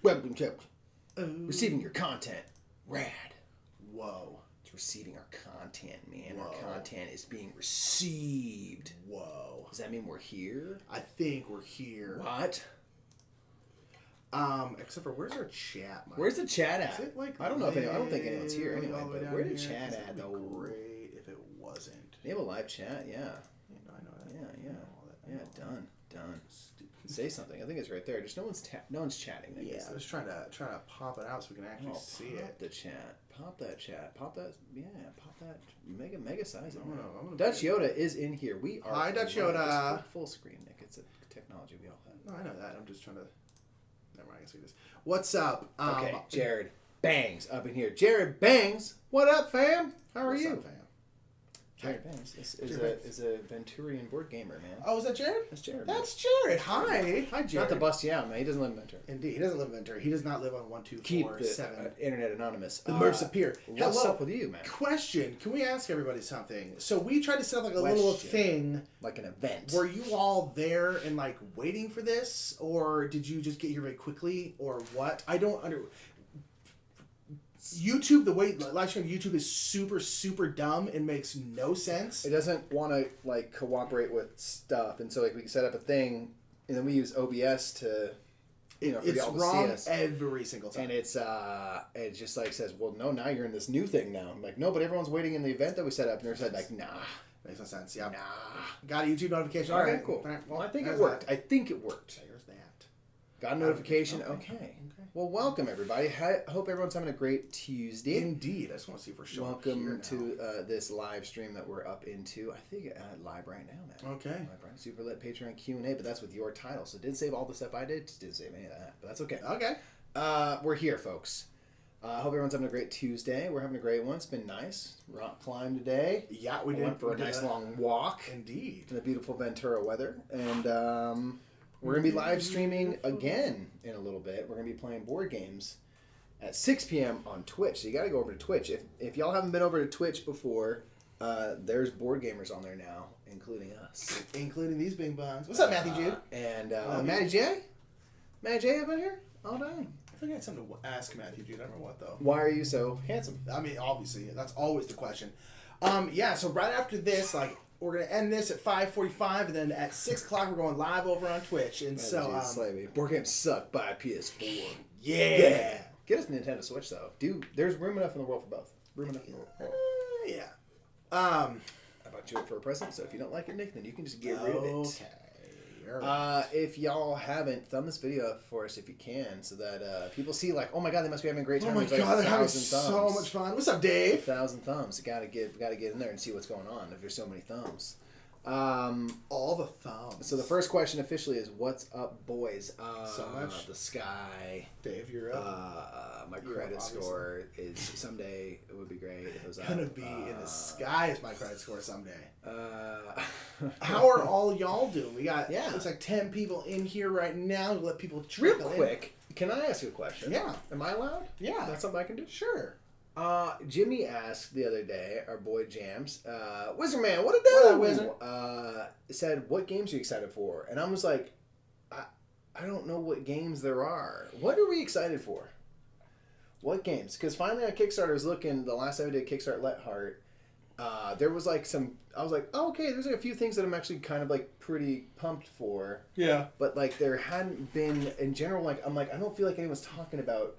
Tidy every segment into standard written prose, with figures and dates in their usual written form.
Welcome to receiving your content. Rad. Whoa. It's receiving our content, man. Whoa. Our content is being received. Whoa. Does that mean we're here? I think we're here. What? Except for where's our chat, Mike? Where's the chat at? Is it like I don't know if I don't think anyone's here way anyway. all the way But down where the here? chat 'Cause at it'd be though? great if it wasn't. They have a live chat, yeah. I know that. Yeah. I know all that. I Yeah, know all done. that. Stupid. Say something. I think it's right there. Just no one's chatting. I Yeah, guess. I was trying to pop it out so we can actually see pop it. the chat. Pop that chat. Pop that. Yeah, pop that. Mega size it. I'm gonna Dutch Yoda is in here. We are. Hi, Dutch Yoda. Just full screen, Nick. It's a technology we all have. No, I know that. I'm just trying to. Never mind. I can see this. What's up? Okay, Jared Bangs up in here. Jared Bangs, what up, fam? How are you? Up, fam? Jared Bangs is a Venturian board gamer, man. Oh, is that Jared? That's Jared. That's Jared. Hi, Jared. Not to bust you out, man. He doesn't live in Ventura. Indeed, he doesn't live in Ventura. He does not live on 1, 2, 4, 7. Internet anonymous. The Mercer Pier. What's Hello. up with you, man? Question: can we ask everybody something? So we tried to set up like a little thing, like an event. Were you all there and like waiting for this, or did you just get here very quickly, or what? I don't under. YouTube, the way live stream YouTube is super dumb and makes no sense. It doesn't want to like cooperate with stuff, and so like we can set up a thing, and then we use OBS to, for y'all to wrong see us every single time. And it just like says, well, no, now you're in this new thing now. I'm like, no, but everyone's waiting in the event that we set up, and they're said like, nah, Makes no sense. Yeah. nah. Got a YouTube notification. All right, Okay, cool. Well, I think it there's worked. that. I think it worked. There's that. Got a notification. Okay. Okay. Well, welcome everybody. Hope everyone's having a great Tuesday. Indeed. I just want to see if we're showing Welcome to this live stream that we're up into. I think live right now, man. Okay. Live right. Super lit Patreon Q&A, but that's with your title. So didn't save all the stuff I did. Just didn't save any of that, but that's okay. Okay. We're here, folks. I hope everyone's having a great Tuesday. We're having a great one. It's been nice. Rock climb today. Yeah, we went for a nice long walk. Indeed. In the beautiful Ventura weather. And we're going to be live streaming again in a little bit. We're going to be playing board games at 6 p.m. on Twitch. So you got to go over to Twitch. If y'all haven't been over to Twitch before, there's board gamers on there now, including us. Including these bing bongs. What's up, Matthew Jude? And Matty J? Matty J up in here? Oh, dang. I think I had something to ask Matthew Jude. I don't know what, though. Why are you so handsome? I mean, obviously, that's always the question. Yeah, so right after this, like, we're going to end this at 5:45, and then at 6 o'clock, we're going live over on Twitch. And board games suck. Buy a PS4. Yeah. Get us a Nintendo Switch, though. Dude, there's room enough in the world for both. Room enough in the world. Yeah. I bought you it for a present, so if you don't like it, Nick, then you can just get rid of it. Okay. Right. If y'all haven't, thumb this video up for us if you can, so that people see, like, oh my god, they must be having a great time. Oh my There's god, like they're having 1,000 so thumbs. much fun. What's up, Dave? 1,000 thumbs. Gotta get in there and see what's going on if there's so many thumbs. All the thumbs. So the first question officially is, what's up, boys? So much. The sky. Dave, you're up. My credit score is someday. It would be great if it was Gonna be in the sky is my credit score someday. How are all y'all doing? We got looks like 10 people in here right now. Let people real trickle quick. Can I ask you a question? Yeah. Am I allowed? Yeah. That's something I can do. Sure. Jimmy asked the other day, our boy Jams, Wizard Man, what a day! What up, Wizard? Said, what games are you excited for? And I was like, I don't know what games there are. What are we excited for? What games? Because finally on Kickstarter, I was looking, the last time I did Kickstart Let Heart, there was like I was like, oh, okay, there's like a few things that I'm actually kind of like pretty pumped for. Yeah. But like there hadn't been, in general, like, I'm like, I don't feel like anyone's talking about.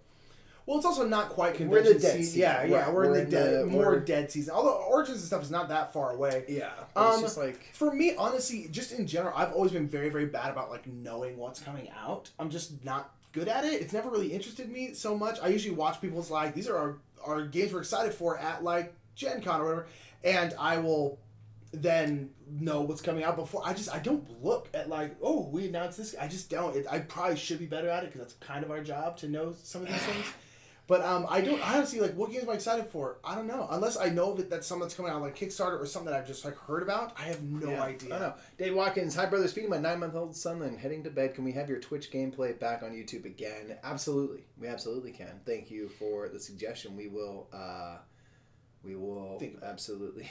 Well, it's also not quite convention We're in the dead season. Yeah, right. we're in the dead season. Although Origins and stuff is not that far away. Yeah. It's just like, for me, honestly, just in general, I've always been very, very bad about like knowing what's coming out. I'm just not good at it. It's never really interested me so much. I usually watch people's like, these are our games we're excited for at like Gen Con or whatever, and I will then know what's coming out before. I don't look at like, oh, we announced this. I just don't. I probably should be better at it because that's kind of our job to know some of these things. But I don't honestly, like, what games am I excited for? I don't know. Unless I know that that's something that's coming out like Kickstarter or something that I've just like heard about. I have no idea. I don't know. Dave Watkins, hi brothers, feeding my 9-month-old son and heading to bed. Can we have your Twitch gameplay back on YouTube again? Absolutely. We absolutely can. Thank you for the suggestion. We will absolutely.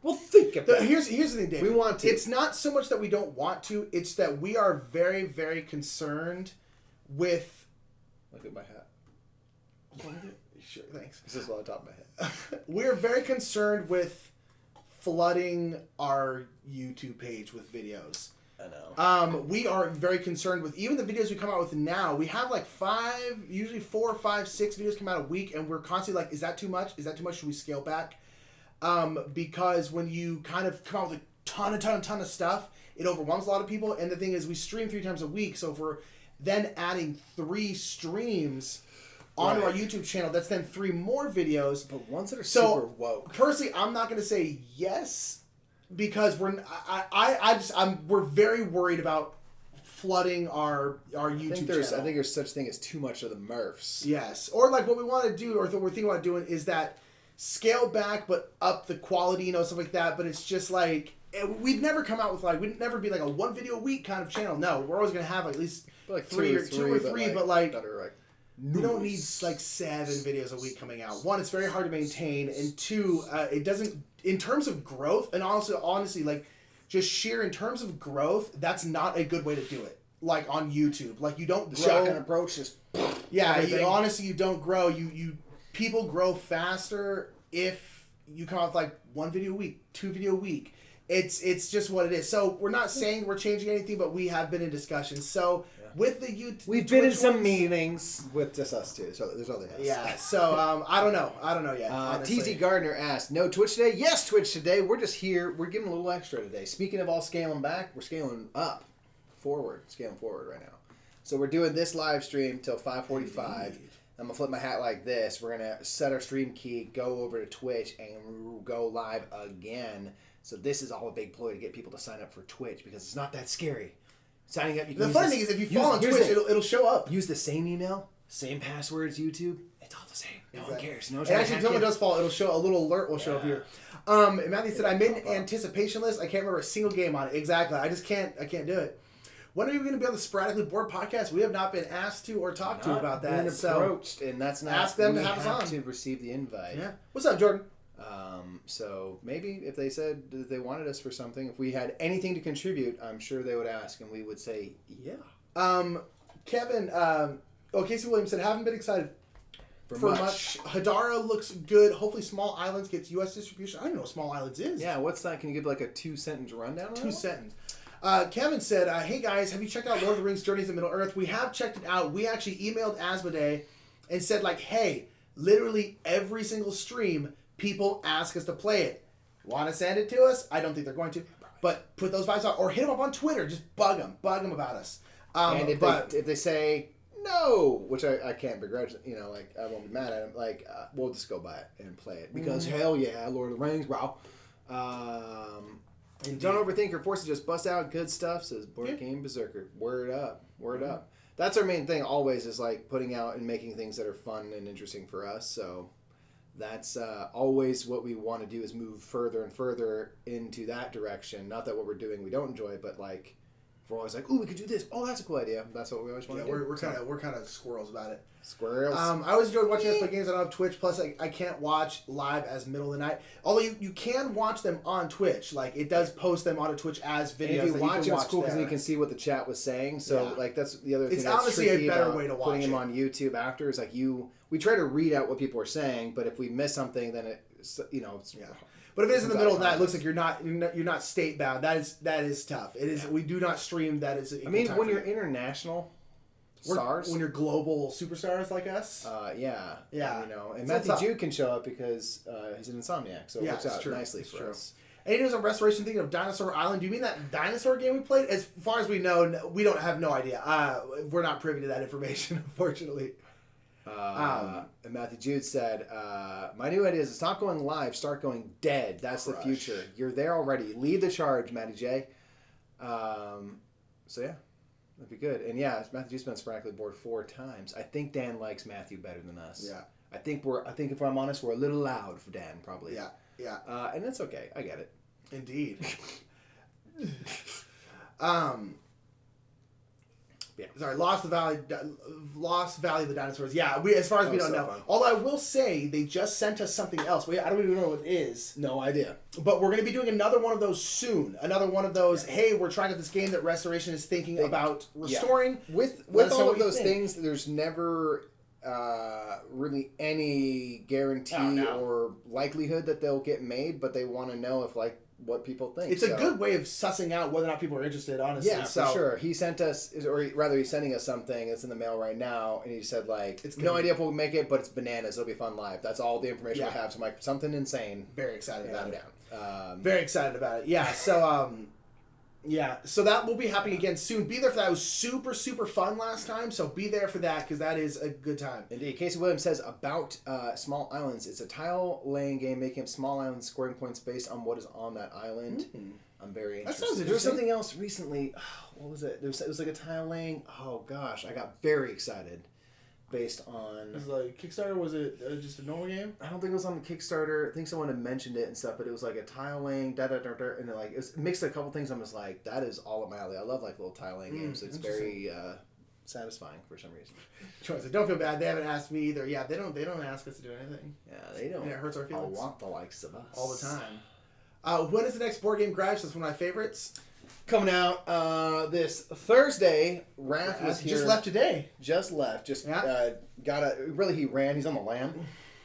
Well, think about it. Here's the thing, David. We want to. It's not so much that we don't want to. It's that we are very, very concerned with... Look at my hat. Sure, thanks. This is on top of my head. We're very concerned with flooding our YouTube page with videos. I know. We are very concerned with even the videos we come out with now. We have like 5, usually 4, 5, 6 videos come out a week, and we're constantly like, is that too much? Is that too much? Should we scale back? Because when you kind of come out with a ton of stuff, it overwhelms a lot of people. And the thing is, we stream 3 times a week, so if we're then adding 3 streams onto our YouTube channel, that's then 3 more videos. But ones that are super woke. Personally, I'm not going to say yes. Because we're very worried about flooding our YouTube channel. I think there's such thing as too much of the Murphs. Yes, or like what we want to do, or what we're thinking about doing, is that scale back but up the quality, stuff like that. But it's just like we'd never come out with we'd never be like a 1 video a week kind of channel. No, we're always gonna have at least like 2 or 3, but like. We don't need like 7 videos a week coming out. 1, it's very hard to maintain, and 2, it doesn't. In terms of growth, and also honestly, like just sheer in terms of growth, that's not a good way to do it. Like on YouTube, like you don't grow. Shotgun approach is. Honestly, you don't grow. You people grow faster if you come out with like 1 video a week, 2 video a week. It's just what it is. So we're not saying we're changing anything, but we have been in discussions. So. With the YouTube, we've been in some meetings with just us two, so there's other guys. Yeah, so I don't know yet. TZ Gardner asked, "No Twitch today?" Yes, Twitch today. We're just here. We're giving a little extra today. Speaking of all scaling back, we're scaling up, scaling forward right now. So we're doing this live stream till 5:45. I'm gonna flip my hat like this. We're gonna set our stream key, go over to Twitch, and go live again. So this is all a big ploy to get people to sign up for Twitch because it's not that scary. Signing up. The funny thing is, if you follow on Twitch, it'll show up. Use the same email, same passwords. YouTube, it's all the same. No one cares. No one's and actually, if someone does fall, it'll show a little alert. Will show up here. And Matthew said, "I made an anticipation list. I can't remember a single game on it. Exactly. I just can't. I can't do it. When are we going to be on the Sporadically Bored podcast? We have not been asked to or talked to about that. Been approached, and that's not. Ask them to have us on to receive the invite. Yeah. What's up, Jordan? So maybe if they said that they wanted us for something, if we had anything to contribute, I'm sure they would ask, and we would say, yeah. Kevin, Casey Williams said, haven't been excited for much. Hadara looks good. Hopefully Small Islands gets U.S. distribution. I don't know what Small Islands is. Yeah, what's that? Can you give like a 2-sentence rundown on 2 sentence. Kevin said, hey guys, have you checked out Lord of the Rings Journeys to Middle-earth? We have checked it out. We actually emailed Asmodee and said like, hey, literally every single stream, people ask us to play it. Want to send it to us? I don't think they're going to. But put those vibes out. Or hit them up on Twitter. Just bug them about us. And if they say no, which I can't begrudge, I won't be mad at them, we'll just go buy it and play it. Because hell yeah, Lord of the Rings, bro. Don't overthink or force it. Just bust out good stuff, says Board Game Berserker. Word up. That's our main thing always, is like putting out and making things that are fun and interesting for us. So that's always what we want to do, is move further and further into that direction. Not that what we're doing we don't enjoy, but like we're always like, oh, we could do this. Oh, that's a cool idea. That's what we always want to do. We're kind of squirrels about it. Squirrels. I always enjoyed watching us play games. I don't have Twitch. Plus, I can't watch live as middle of the night. Although you can watch them on Twitch. Like it does post them onto Twitch as videos. And if you watch it, it's cool because you can see what the chat was saying. So that's the other thing. It's honestly a better way to watch putting them on YouTube after. Is like we try to read out what people are saying, but if we miss something, then it's But if it is in the middle of that, it looks like you're not state bound. That is tough. It is. We do not stream. That is. When you're international stars, when you're global superstars like us. Yeah. And so Matthew Jude can show up because he's an Insomniac, so it works out nicely for us. And he knows a Restoration thing of Dinosaur Island. Do you mean that dinosaur game we played? As far as we know, we don't have no idea. We're not privy to that information, unfortunately. And Matthew Jude said, my new idea is to stop going live, start going dead. That's the future. You're there already. Lead the charge, Matty J. So yeah, that'd be good. And yeah, Matthew Jude's been sporadically bored 4 times. I think Dan likes Matthew better than us. Yeah. I think if I'm honest, we're a little loud for Dan, probably. Yeah. And that's okay. I get it. Indeed. Yeah, sorry, Lost Valley of the Dinosaurs. Yeah, as far as we don't know. Fun. Although I will say, they just sent us something else. I don't even know what it is. No idea. But we're going to be doing another one of those soon. Another one of those, hey, we're trying out this game that Restoration is thinking about restoring. Yeah. With all of those things, there's never really any guarantee or likelihood that they'll get made, but they want to know if, like, what people think. It's a good way of sussing out whether or not people are interested, honestly. Yeah, for sure. He sent us, or rather he's sending us something. It's in the mail right now, and he said, like, it's no idea if we'll make it, but it's bananas. It'll be fun live. That's all the information we have. So I'm like, something insane. Very excited about it. Down. Very excited about it. Yeah, so, so that will be happening again soon. Be there for that. It was super, super fun last time, so be there for that, because that is a good time. Indeed. Casey Williams says about Small Islands. It's a tile-laying game making small islands scoring points based on what is on that island. Mm-hmm. I'm very interested. That sounds interesting. There was something else recently. What was it? It was like a tile-laying. Oh, gosh. I got very excited. Based on... Was it like Kickstarter? Was it just a normal game? I don't think it was on the Kickstarter. I think someone had mentioned it and stuff, but it was like a tile laying, and it like it was mixed a couple things. I'm just like, that is all up my alley. I love like little tile laying games. It's very satisfying for some reason. Choice. Don't feel bad. They haven't asked me either. Yeah, they don't ask us to do anything. Yeah, they don't. And it hurts our feelings. I want the likes of us all the time. When is the next board game Gripes? That's one of my favorites. Coming out this Thursday. Wrath was here. Just left today. Just left. He ran. He's on the lam.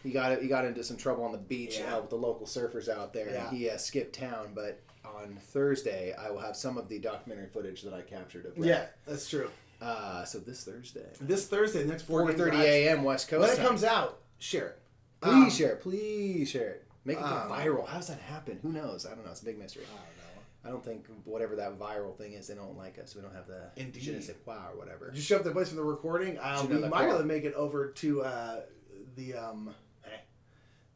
He got into some trouble on the beach with the local surfers out there. Yeah. And he skipped town. But on Thursday, I will have some of the documentary footage that I captured of Wrath. Yeah, that's true. So this Thursday. The next board 4:30 a.m. West Coast. When it comes out, share it. Please share it. Please share it. Make it go viral. How does that happen? Who knows? I don't know. It's a big mystery. I don't know. I don't think whatever that viral thing is, they don't like us. We don't have the je ne sais quoi or whatever. Just show up the place from the recording. We might be able to make it over to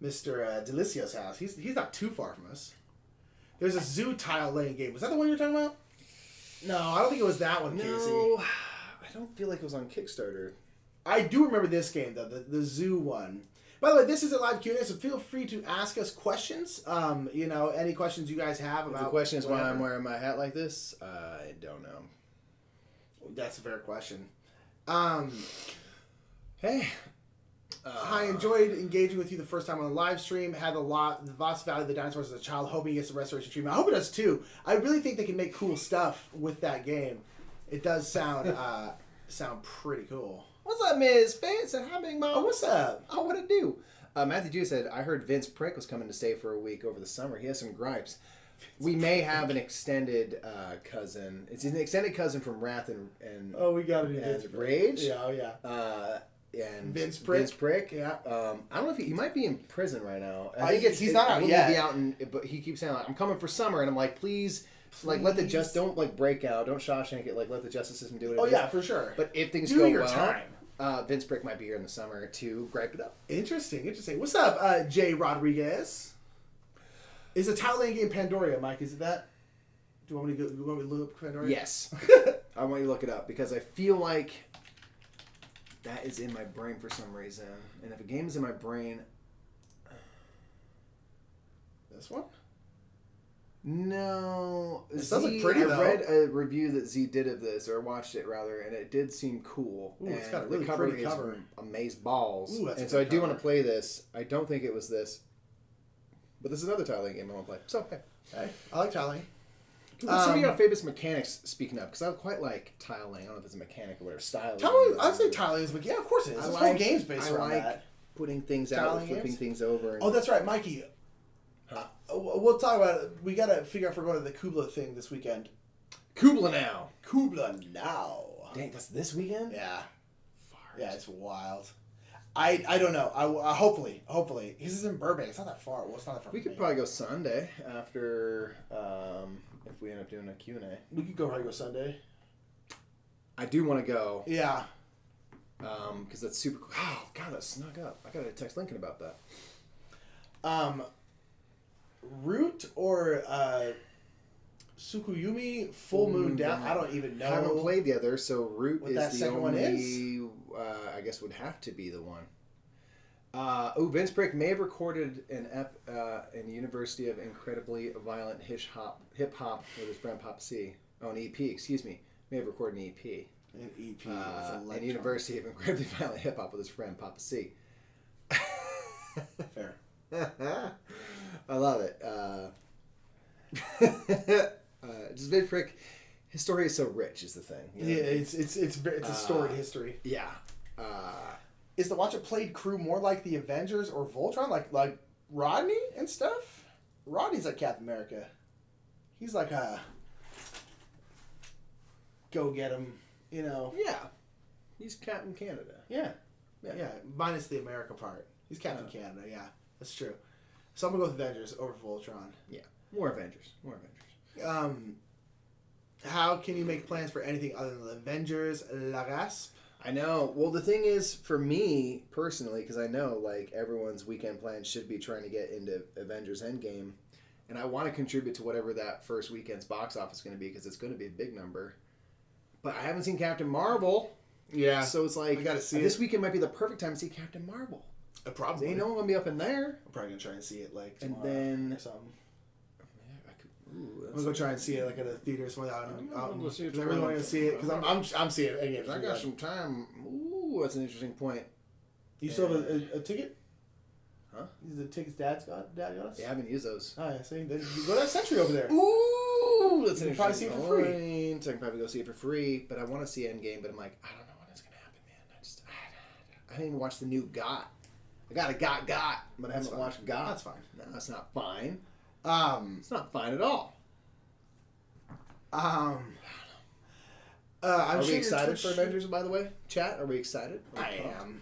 Mr. Delicio's house. He's not too far from us. There's a zoo tile laying game. Was that the one you were talking about? No, I don't think it was that one, Casey. No, I don't feel like it was on Kickstarter. I do remember this game, though, the zoo one. By the way, this is a live Q&A, so feel free to ask us questions. Any questions you guys have about... The question is why I'm wearing my hat like this? I don't know. That's a fair question. Hey. I enjoyed engaging with you the first time on the live stream. Had the Lost Valley of the Dinosaurs as a child, hoping he gets the Restoration treatment. I hope it does, too. I really think they can make cool stuff with that game. It does sound pretty cool. What's up, Ms. Fans? Hi, Big Mom. Oh, what's up? Oh, what it do? Matthew Dew said, I heard Vince Prick was coming to stay for a week over the summer. He has some gripes. We may have an extended cousin. It's an extended cousin from Wrath and oh, we got it. And Rage. Yeah, oh yeah. And Vince Prick. Yeah. I don't know if he might be in prison right now. I think he's not out yet. Be out but he keeps saying, like, I'm coming for summer, and I'm like, please. Like, let the don't like break out, don't Shawshank it. Like, let the justice system do it. Oh yeah, for sure. But if things go well, Vince Prick might be here in the summer to gripe it up. Interesting. What's up, Jay Rodriguez? Is a tile laying game Pandoria, Mike? Is it that? Do you want me to look up Pandoria? Yes. I want you to look it up because I feel like that is in my brain for some reason. And if a game is in my brain, this one. No. It does look pretty, though. I read a review that Z did of this, or watched it rather, and it did seem cool. Ooh, and it's got a really pretty cover. Amaze balls. Ooh, that's and so I do want to play this. I don't think it was this. But this is another tiling game I want to play. So, hey. I like tiling. What's some of your favorite mechanics, speaking of? Because I quite like tiling. I don't know if it's a mechanic or whatever style. I'd say tiling is, yeah, of course it is. There's whole games based around that. Putting things out, flipping things over. Oh, that's right, Mikey. We'll talk about it. We got to figure out if we're going to the Kubla thing this weekend. Kubla now. Dang, that's this weekend? Yeah. Yeah, it's wild. I don't know. I hopefully. This is in Burbank. It's not that far. Well, it's not that far. We could probably go Sunday after, if we end up doing a Q&A. We could probably go Sunday. I do want to go. Yeah. Because that's super cool. Oh, God, that snuck up. I got to text Lincoln about that. Root or Tsukuyumi Full Moon Down? I don't even know. I haven't played the other, so Root is the second only one is? I guess would have to be the one. Vince Prick may have recorded an in University of Incredibly Violent Hip Hop with his friend Pop C. Oh, an EP, excuse me. May have recorded an EP. An EP. And University of Incredibly Violent Hip Hop with his friend Papa C. Fair. I love it. Just Big Frick. His story is so rich, is the thing. You know? Yeah, it's a storied history. Yeah. Is the Watch It Played crew more like the Avengers or Voltron? Like Rodney and stuff? Rodney's like Captain America. He's like a go get him, you know. Yeah. He's Captain Canada. Yeah. Minus the America part. He's Captain Canada, yeah. That's true. So I'm gonna go with Avengers over Voltron. Yeah. More Avengers. How can you make plans for anything other than the Avengers? La Rasp? I know. Well, the thing is, for me personally, because I know like everyone's weekend plans should be trying to get into Avengers Endgame, and I want to contribute to whatever that first weekend's box office is going to be because it's going to be a big number. But I haven't seen Captain Marvel. Yeah. So it's like I gotta see this weekend might be the perfect time to see Captain Marvel. Probably. Ain't no one gonna be up in there. I'm probably gonna try and see it like And tomorrow then or something. Ooh, I'm gonna go try and see it like at a theater somewhere out. I'm gonna see it I really want to see it because I'm seeing it again. I got some time. Ooh, that's an interesting point. You still have a ticket? Huh? Is the tickets Dad got us? Yeah, I haven't used those. Oh yeah, see, then you go to that Century over there. Ooh, that's You an can probably interesting see it for free. point. So I can probably go see it for free. But I want to see Endgame. But I'm like, I don't know when it's gonna happen, man. I didn't even watch the new Got. I got a Got, but I haven't watched Got. That's fine. No, that's not fine. Um, It's not fine at all. I'm Are we sure excited for Avengers, by the way? Chat, are we excited? I am.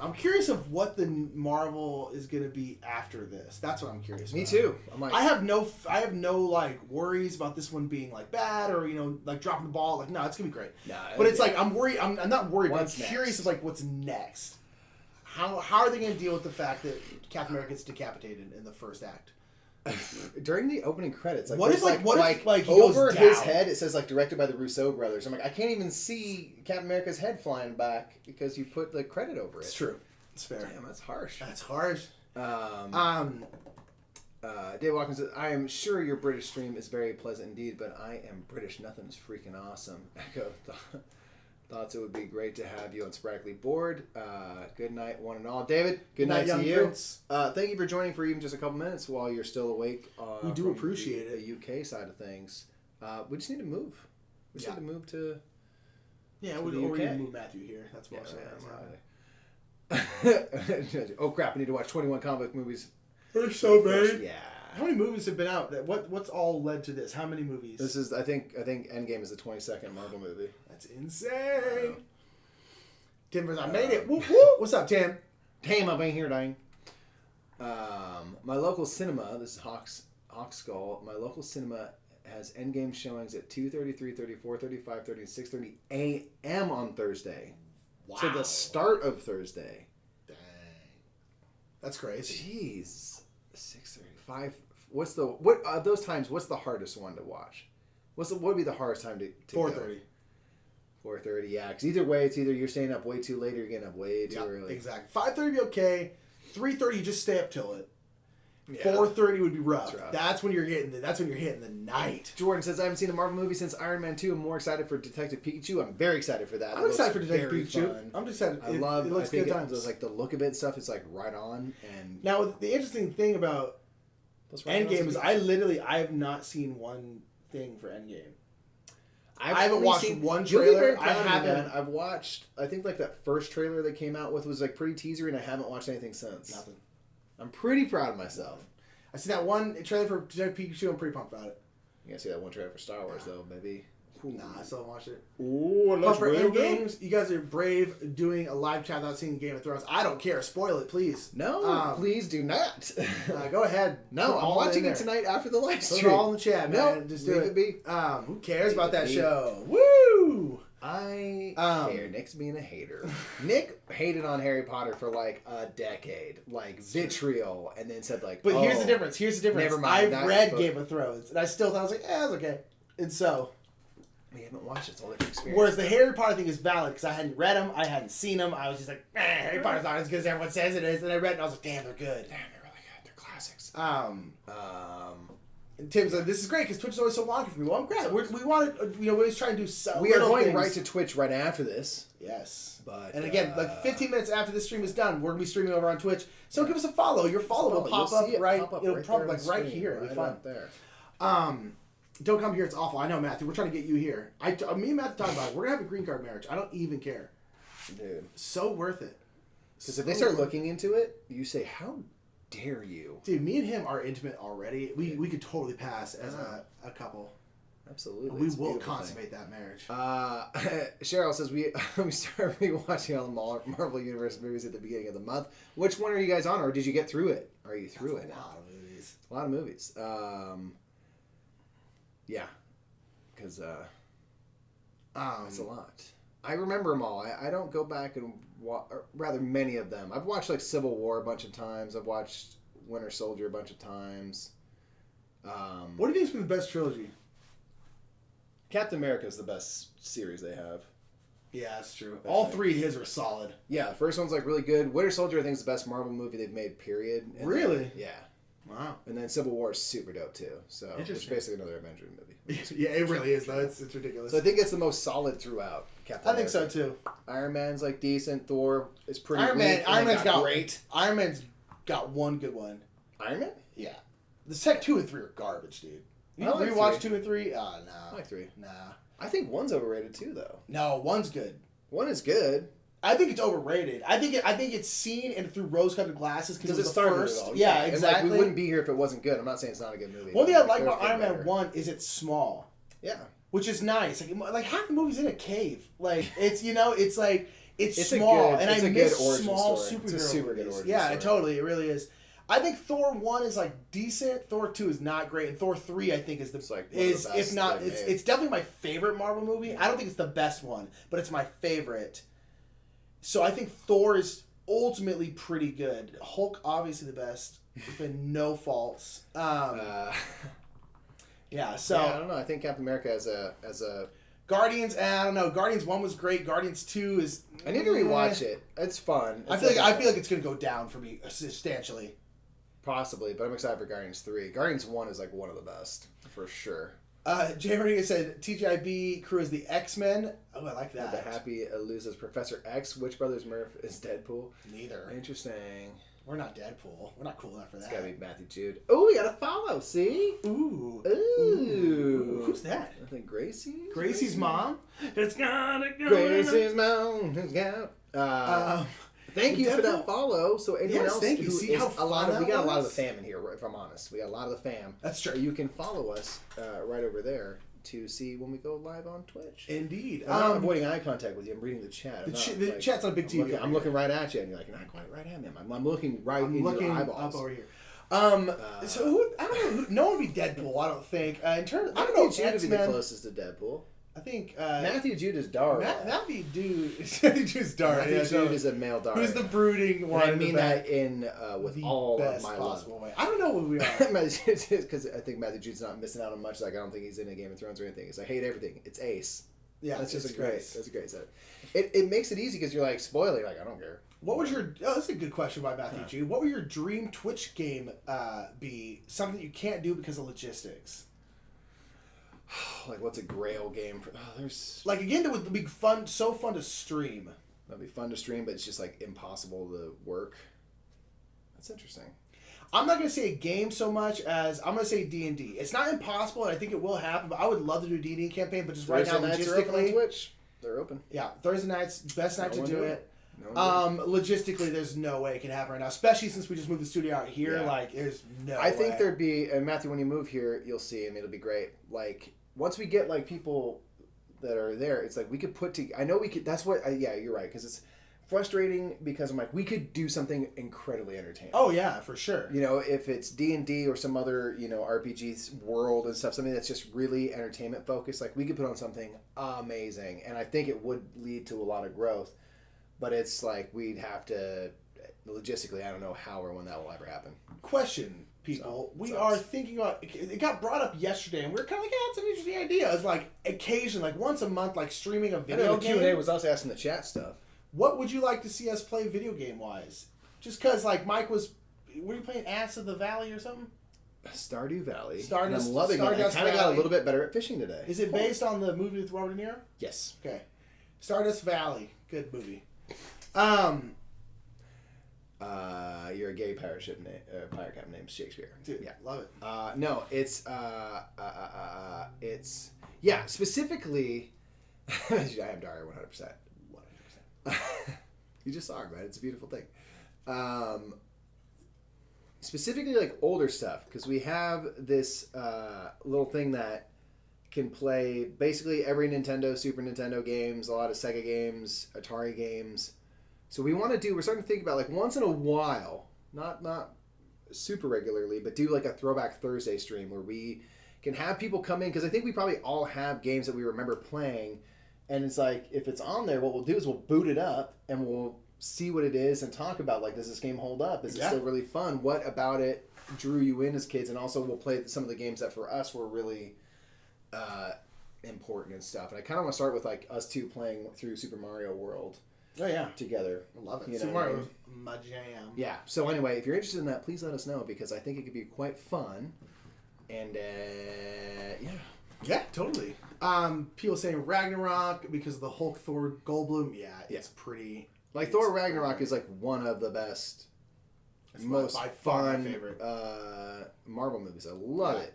I'm curious of what the Marvel is going to be after this. That's what I'm curious Me about. too. I'm like, I have no like worries about this one being like bad or like dropping the ball. Like no, it's gonna be great. nah, But it's like I'm worried. I'm not worried. But What's I'm curious next? of like what's next. How are they going to deal with the fact that Captain America gets decapitated in the first act? during the opening credits, like What there's, if, like, he over goes his down? head it says like directed by the Rousseau brothers. I'm like, I can't even see Captain America's head flying back because you put the credit over it. It's true. It's fair. Damn, that's harsh. That's harsh. Dave Watkins says, I am sure your British stream is very pleasant indeed, but I am British. Nothing is freaking awesome. Echo thoughts it would be great to have you on Spraggly Board. Good night, one and all. David, good night to young you. Prince. Thank you for joining for even just a couple minutes while you're still awake. We do from appreciate it. The UK side of things. We just need to move. We just need to move to... Yeah, to or the we UK. need to move Matthew here. That's what I'm saying. Oh crap! I need to watch 21 comic book movies. They're so bad. Yeah. How many movies have been out? What's all led to this? How many movies? This is I think Endgame is the 22nd Marvel movie. That's insane. Tim versus I made it. Whoop, whoop. What's up, Tim? Damn, I've been here, dying. My local cinema. This is Hawk's Skull. My local cinema has Endgame showings at 2:30, 3:30, 4:30, 5:30, and 6:30 a.m. on Thursday. Wow. So the start of Thursday. Dang. That's crazy. Jeez. 6:35. What of those times? What's the hardest one to watch? What would be the hardest time to 4:30. 4:30. Yeah, because either way, it's either you're staying up way too late or you're getting up way too Yep, early. exactly. 5:30 be okay. 3:30 you just stay up till it. Yeah. 4:30 would be rough. That's rough. That's when you're hitting the night. Jordan says, I haven't seen a Marvel movie since Iron Man 2. I'm more excited for Detective Pikachu. I'm very excited for that. I'm It excited looks for Detective very Pikachu. fun. I'm just excited. It looks good good times. times. Like the look of it and stuff is like right on. And Now the interesting thing about Endgame is I have not seen one thing for Endgame. I haven't only watched seen one You'll be very trailer. I proud of me, haven't. man. I've watched. I think like that first trailer they came out with was like pretty teasery, and I haven't watched anything since. Nothing. I'm pretty proud of myself. I seen that one trailer for Detective Pikachu. I'm pretty pumped about it. You gotta see that one trailer for Star Wars though, maybe. Nah, I still haven't watched it. Ooh, But for Endgames, you guys are brave doing a live chat without seeing Game of Thrones. I don't care. Spoil it, please. No, please do not. Go ahead. No, Put I'm all watching in it there. tonight after the live Put stream. it all in the chat, man. No, Just do leave it. it be. Who cares about that be. show? Woo! I Um, care. Nick's being a hater. Nick hated on Harry Potter for like a decade, like vitriol, and then said like, But oh, here's the difference. Never mind, I've that read book. Game of Thrones, and I still thought I was like, it's okay. And so, We haven't watched it. It's all different experience. whereas the Harry Potter thing is valid because I hadn't read them, I hadn't seen them. I was just like, Harry Potter's not as good as everyone says it is. And I read it, and I was like, damn, they're good. Damn, they're really good. They're classics. And Tim's like, this is great because Twitch is always so wonky for me. Well, I'm glad. We want to, we always try and do some. We are going right to Twitch right after this. Yes. But and again, like 15 minutes after this stream is done, we're gonna be streaming over on Twitch. So give us a follow. Your follow will pop up right. It'll probably like right here. It'll be fun. There. Don't come here. It's awful. I know, Matthew. We're trying to get you here. Me and Matthew talk about it. We're gonna have a green card marriage. I don't even care. Dude. So worth it. Because if they start looking into it, you say, how dare you? Dude, me and him are intimate already. We could totally pass as a couple. Absolutely. We will consummate that marriage. Cheryl says, we started rewatching all the Marvel Universe movies at the beginning of the month. Which one are you guys on, or did you get through it? Are you through it now? A lot of movies. A lot of movies. Yeah. Because it's a lot. I remember them all. I don't go back and or rather many of them. I've watched like Civil War a bunch of times. I've watched Winter Soldier a bunch of times. What do you think's been the best trilogy? Captain America is the best series they have. Yeah, that's true. All three of his are solid. Yeah, the first one's like really good. Winter Soldier I think is the best Marvel movie they've made, period. And really? Then, yeah. Wow. And then Civil War is super dope too. So it's basically another Avenger movie. Yeah, it really is though. It's ridiculous. So I think it's the most solid throughout. Captain America. I think so too. Iron Man's like decent. Thor is pretty. Iron Man's got great. Iron Man's got one good one. Iron Man? Yeah. The tech 2 and 3 are garbage, dude. You like rewatch 2 and 3? Oh, no. I like 3. Nah. I think 1's overrated too, though. No, 1's good. 1 is good. I think it's overrated. I think it's seen and through rose-colored glasses because it's the started first. it all. Yeah, exactly. And, like, we wouldn't be here if it wasn't good. I'm not saying it's not a good movie. One thing I like about Iron Man 1 is it's small. Yeah. Which is nice. Like half the movie's in a cave. Like it's it's like it's small, and I miss small superhero It's a super good movies. origin Yeah, story. totally, it really is. I think Thor 1 is like decent. Thor 2 is not great, and Thor 3 I think is like one of the is best if not they've made. it's definitely my favorite Marvel movie. I don't think it's the best one, but it's my favorite. So I think Thor is ultimately pretty good. Hulk obviously the best. There's been no faults. Yeah, so I don't know. I think Captain America as a Guardians, I don't know. Guardians 1 was great. Guardians 2 is. I need to rewatch it. It's fun. I feel like it's gonna go down for me substantially. Possibly, but I'm excited for Guardians 3. Guardians 1 is like one of the best for sure. Jay Rodriguez said TGIB crew is the X-Men. Oh, I like that. The Happy loses Professor X. Which Brothers Murph is Deadpool? Neither. Interesting. We're not Deadpool. We're not cool enough for that. It's gotta be Matthew Jude. Oh, we got a follow. See? Ooh. Ooh. Who's that? I think Gracie. Gracie's mom. It's gonna go. Gracie's mom has got. Thank you for that follow. So anyone else thank you. who See is how a lot of, we got a lot of the was? fam in here. If I'm honest, we got a lot of the fam. That's true. You can follow us right over there to see when we go live on Twitch. Indeed. I'm not avoiding eye contact with you. I'm reading the chat. The chat's on a big TV. I'm looking right at you, and you're like, you're not quite right at me. I'm looking right in your eyeballs. Up over here. So who? I don't know. No one would be Deadpool. I don't think. In terms, I don't know. Jude would be the X-Men. closest to Deadpool. I think Matthew Jude is Dara. Matthew Jude's Dara. Matthew Jude is a male Dara. Who's the brooding one? I mean that in with the all best of my possible love. way. I don't know what we are. Because I think Matthew Jude's not missing out on much. Like I don't think he's in a Game of Thrones or anything. It's I hate everything. It's Ace. Yeah, that's just it's great. great. That's a great set. It makes it easy because you're like spoiling. Like I don't care. What was your? Oh, that's a good question by Matthew Jude. What would your dream Twitch game be? Something you can't do because of logistics. Like what's a Grail game? There's like again that would be fun. So fun to stream. That'd be fun to stream, but it's just like impossible to work. That's interesting. I'm not gonna say a game so much as I'm gonna say D&D. It's not impossible, and I think it will happen. But I would love to do a D&D campaign, but just Thursday right now nights are open on logistically, Twitch. They're open. Yeah, Thursday nights, best night to do it. No Logistically, there's no way it can happen right now, especially since we just moved the studio out here. Yeah. Like, there's no I way. think there'd be, and Matthew, when you move here, you'll see, and it'll be great. Like, once we get, like, people that are there, it's like we could put together, I know we could, that's what, yeah, you're right, because it's frustrating because I'm like, we could do something incredibly entertaining. Oh, yeah, for sure. You know, if it's D&D or some other, you know, RPG world and stuff, something that's just really entertainment focused, like, we could put on something amazing, and I think it would lead to a lot of growth. But it's like we'd have to, logistically, I don't know how or when that will ever happen. Question, people. We are thinking about, it got brought up yesterday, and we were kind of like, yeah, it's an interesting idea. It's like, occasion, like once a month, like streaming a video the game. Q&A was also asking the chat stuff. What would you like to see us play video game-wise? Just because, like, Mike was, were you playing Ass of the Valley or something? Stardew Valley. Stardust- and I'm loving it. I Stardust kind of got a Valley. little bit better at fishing today. Is it based on the movie with Robert De Niro? Yes. Okay. Stardust Valley. Good movie. You're a gay pirate captain named Shakespeare. Dude, Yeah. love it. No, it's specifically. I am Dario 100%. 100%. You just saw it, man. It's a beautiful thing. Specifically, like older stuff, because we have this little thing that can play basically every Nintendo, Super Nintendo games, a lot of Sega games, Atari games. So we're starting to think about like once in a while, not super regularly, but do like a Throwback Thursday stream where we can have people come in, because I think we probably all have games that we remember playing, and it's like if it's on there, what we'll do is we'll boot it up and we'll see what it is and talk about like, does this game hold up? Is it still really fun? What about it drew you in as kids? And also we'll play some of the games that for us were really important and stuff. And I kind of want to start with like us two playing through Super Mario World. Oh yeah, together. I love it. You Super know Mario what I was my jam. Yeah. So anyway, if you're interested in that, please let us know, because I think it could be quite fun. And Yeah, totally. People saying Ragnarok because of the Hulk, Thor, Goldblum. Yeah, it's pretty. Like Thor Ragnarok is like one of the best, most by far fun my favorite. Marvel movies. I love it.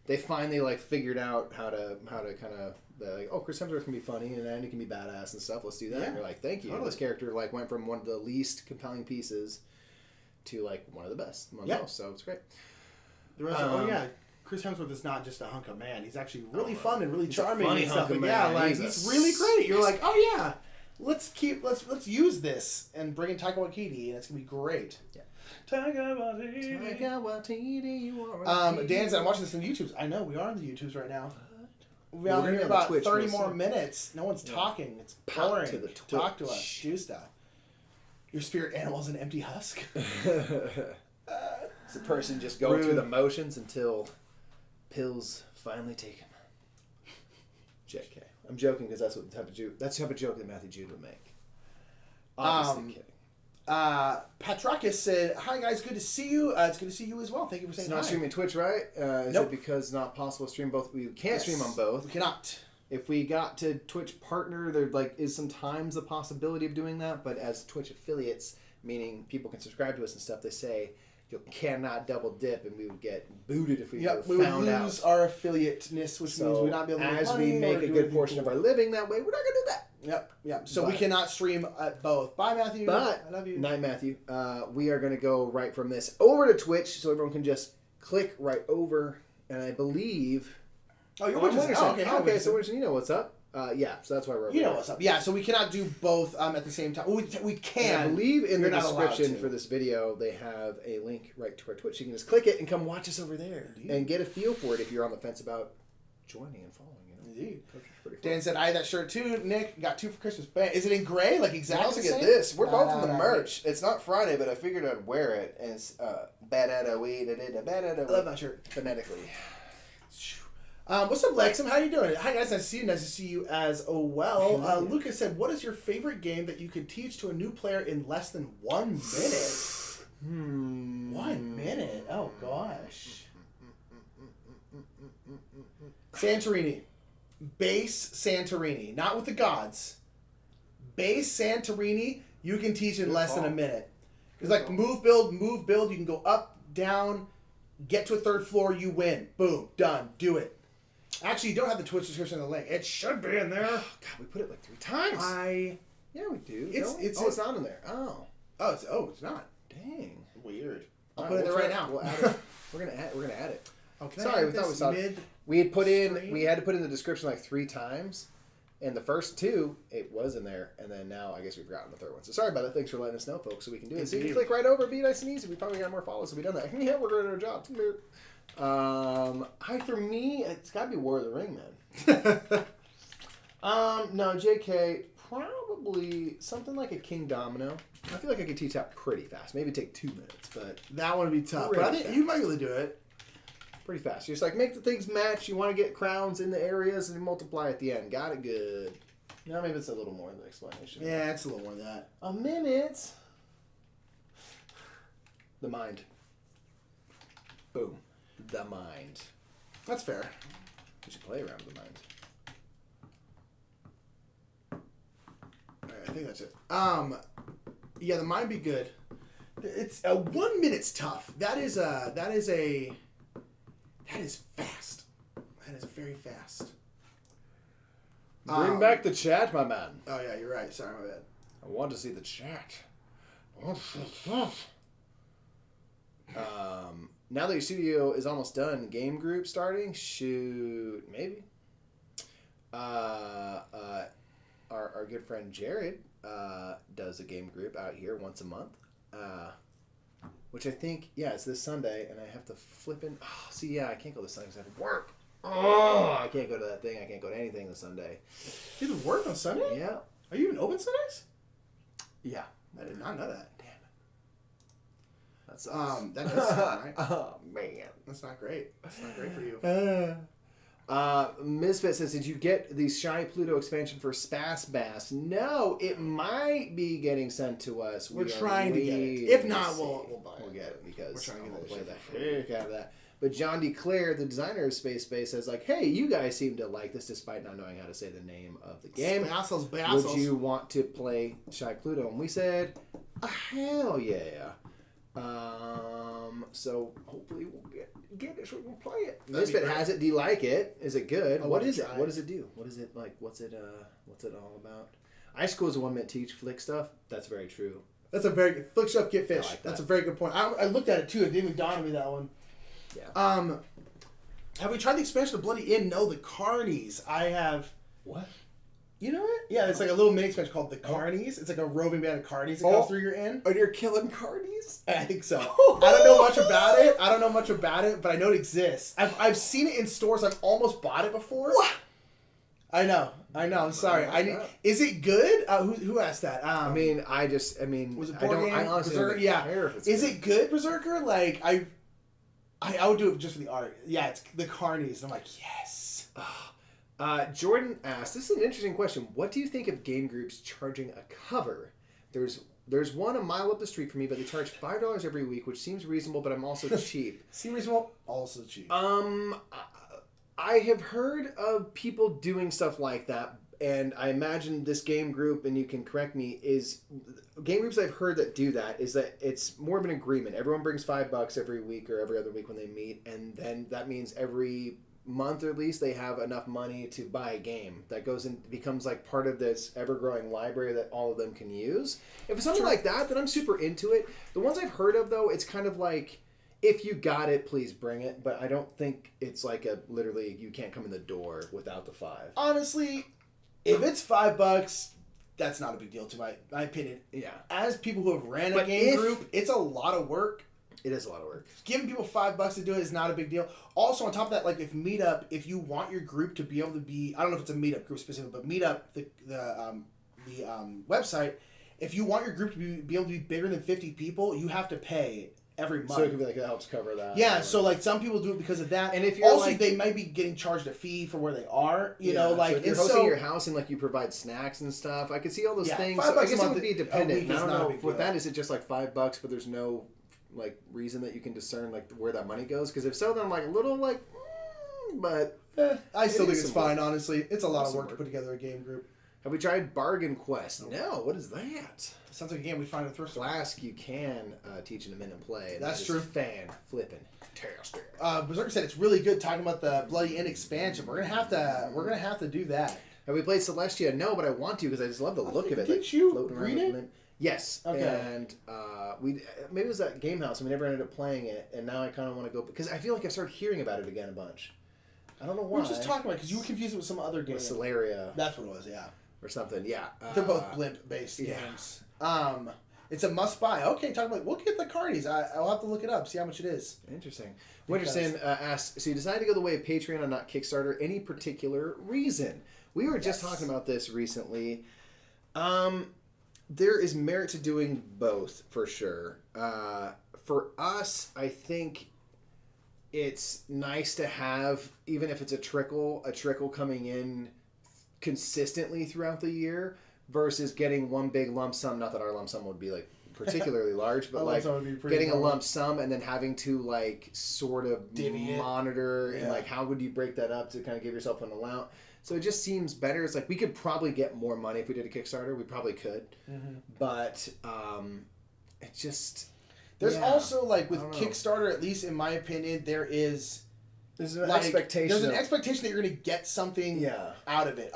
They finally like figured out how to kind of like, oh, Chris Hemsworth can be funny and Andy can be badass and stuff. Let's do that. Yeah, and you're like, thank you. totally. This character like went from one of the least compelling pieces to like one of the best. One of the most, so it's great. The rest Chris Hemsworth is not just a hunk of man. He's actually really Oh, fun and really he's a charming funny and stuff. hunk of But yeah, man. like He's he's a really great. You're like, oh yeah, let's use this and bring in Taika Waititi and it's gonna be great. Yeah. Taika Waititi. you are Dan said, I'm watching this on YouTube. I know we are on the YouTubes right now. We're Well, on we're here gonna be on about Twitch 30 real more soon. minutes. No one's talking. It's Pop boring. to the Talk to Twitch. us. Do stuff. Your spirit animal's an empty husk. It's the person just going through the motions until pills finally take him. JK. I'm joking because that's the type of joke that Matthew Jude would make. Obviously kidding. Patrakis said, "Hi guys, good to see you. It's good to see you as well. Thank you for saying It's not hi." streaming Twitch, right? Is Nope. it because it's not possible to stream both? We can't Yes. stream on both. We cannot. If we got to Twitch partner, there like is sometimes the possibility of doing that, but as Twitch affiliates, meaning people can subscribe to us and stuff, they say you cannot double dip, and we would get booted if we were We would found lose out. our affiliateness, which means So we'd not be able to make as money we or make a do good anything portion cool. of our living that way, we're not gonna do that. Yep. So we But- cannot stream at both. Bye, Matthew. But I love you. Night Matthew, we are gonna go right from this over to Twitch, so everyone can just click right over. And I believe. Oh, you're I'm watching. Winterson. Okay, Okay, so Winterson, you know what's up. Yeah, so that's why we're over you know here. what's up. Yeah, so we cannot do both at the same time. We can. And I believe in the You're not allowed description to. for this video, they have a link right to our Twitch. You can just click it and come watch us over there and get a feel for it if you're on the fence about joining and following. You know? Indeed. Twitch is pretty fun. Dan said, I had that shirt too. Nick got 2 for Christmas. Bam. Is it in gray? Like You exactly also the get same? this. We're both in the Nah. merch. It's not Friday, but I figured I'd wear it. And it's bad at a weed. I love that shirt. Phonetically. What's up, Lexum? How you doing? Hi, guys. Nice to see you. Nice to see you as well. Lucas said, what is your favorite game that you could teach to a new player in less than 1 minute? 1 minute? Oh, gosh. Santorini. Base Santorini. Not with the gods. Base Santorini, you can teach in less than a minute. It's like move, build. You can go up, down, get to a 3rd floor, you win. Boom. Done. Do it. Actually, you don't have the Twitch description in the link. It should be in there. God, we put it like 3 times. Yeah, we do. It's not in there. Oh. It's not. Dang. Weird. All I'll put it in there right now. We'll add it. We're gonna add it. Okay. Sorry, we thought we saw it. We had to put in the description like 3 times, and the first 2 it was in there, and then now I guess we've forgotten the 3rd one. So sorry about that. Thanks for letting us know, folks, so we can do it. So you can click right over, be nice and easy. We probably got more followers, so we done that. Yeah, we're good at our job. For me, it's got to be War of the Ring, man. No, JK, probably something like a King Domino. I feel like I could teach that pretty fast. Maybe take 2 minutes, but That one would be tough. Pretty But I think you might be able to do it. pretty fast. You just like make the things match. You want to get crowns in the areas and multiply at the end. Got it good. Now maybe it's a little more than explanation. Yeah, it's a little more than that. A minute. The mind. Boom. the Mind. That's fair. We should play Around the Mind. All right, I think that's it. Yeah, the Mind be good. It's 1 minute's tough. That is fast. That is very fast. Bring back the chat, my man. Oh yeah, you're right. Sorry, my bad. I want to see the chat. Now that your studio is almost done, game group starting? Shoot, maybe. Our good friend Jared does a game group out here once a month. Which I think, it's this Sunday, and I have to flip in. Oh, see, yeah, I can't go this Sunday because I have to work. Oh, I can't go to that thing. I can't go to anything this Sunday. You have to work on Sunday? Yeah. Are you even open Sundays? Yeah. I did not know that. Damn it. That does sound right. Oh, man. That's not great. That's not great for you. Misfit says, did you get the Shy Pluto expansion for Spas Bass? No, it might be getting sent to us. We're trying to get it. If not, we'll buy it. We'll get it because we're trying to get play that the heck out of that. But John DeClaire, the designer of Space Base, says like, hey, you guys seem to like this despite not knowing how to say the name of the game. Bassos. Would you want to play Shy Pluto? And we said, hell yeah. So hopefully we'll get it so we can play it. Misfit has it. Do you like it? Is it good? What is it? What does it do? What is it like? What's it all about? Ice School is a 1 minute teach flick stuff. That's very true. That's a very good flick stuff. Get fish. Like That's a very good point. I looked at it too. It didn't even dawn on me that one. Yeah. Have we tried the expansion of Bloody Inn? No, the Carnies. I have. What? You know it? Yeah, it's like a little mini expansion called the Carnies. It's like a roving band of Carnies that goes through your inn. And you're killing Carnies? I think so. I don't know much about it. But I know it exists. I've seen it in stores. I've almost bought it before. What? I know. I'm sorry. Is it good? Who asked that? Was it board game? I honestly don't care if it's Is it good, Berserker? Like I would do it just for the art. Yeah, it's the Carnies. And I'm like, yes. Jordan asked, this is an interesting question. What do you think of game groups charging a cover? There's one a mile up the street from me, but they charge $5 every week, which seems reasonable, but I'm also cheap. Seem reasonable? Also cheap. I have heard of people doing stuff like that, and I imagine this game group, and you can correct me, is game groups I've heard that do that is that it's more of an agreement. Everyone brings $5 every week or every other week when they meet, and then that means every month or at least they have enough money to buy a game that goes and becomes like part of this ever-growing library that all of them can use. If it's something like that, then I'm super into it. The ones I've heard of, though, it's kind of like, if you got it, please bring it, but I don't think it's like literally you can't come in the door without the $5. Honestly, if it's $5, that's not a big deal to my opinion. Yeah. As people who have ran a game group, it's a lot of work. It is a lot of work. Giving people $5 to do it is not a big deal. Also, on top of that, like if Meetup, if you want your group to be able to be, I don't know if it's a Meetup group specific, but Meetup, the website, if you want your group to be able to be bigger than 50 people, you have to pay every month. So it could be like it helps cover that. Yeah, so like some people do it because of that. And if you're also, they might be getting charged a fee for where they are. You know, like so if you're hosting your house and like you provide snacks and stuff, I could see all those things. So I guess it would be dependent. I don't know with that. Is it just like $5, but there's no like reason that you can discern like where that money goes? Because if so, then I'm like a little like, but I still think it's fine. Honestly, it's a lot of work to put together a game group. Have we tried Bargain Quest? No. What is that? Sounds like a game we find in the thrift store. Flask you can teach in a minute and play. That's true. Fan flipping. Fantastic. Berserker said it's really good talking about the Bloody Inn expansion. We're gonna have to do that. Have we played Celestia? No, but I want to because I just love the look of it. Did you read it? Yes. Okay. And maybe it was at Game House and we never ended up playing it. And now I kind of want to go because I feel like I've started hearing about it again a bunch. I don't know why. We were just talking about it because you were confused with some other game. Celeria. That's what it was. Yeah. Or something. Yeah. They're both blimp-based games. It's a must-buy. Okay, talk about. We'll get the Carnies. I'll have to look it up, see how much it is. Interesting. Winterson asks, so you decided to go the way of Patreon and not Kickstarter. Any particular reason? We were just talking about this recently. There is merit to doing both, for sure. For us, I think it's nice to have, even if it's a trickle coming in consistently throughout the year versus getting one big lump sum. Not that our lump sum would be like particularly large, but like getting a lump sum and then having to like sort of monitor and like how would you break that up to kind of give yourself an allowance. So it just seems better. It's like we could probably get more money if we did a Kickstarter. We probably could, but it just there's also like with Kickstarter, at least in my opinion, there's an expectation. There's an expectation that you're going to get something out of it.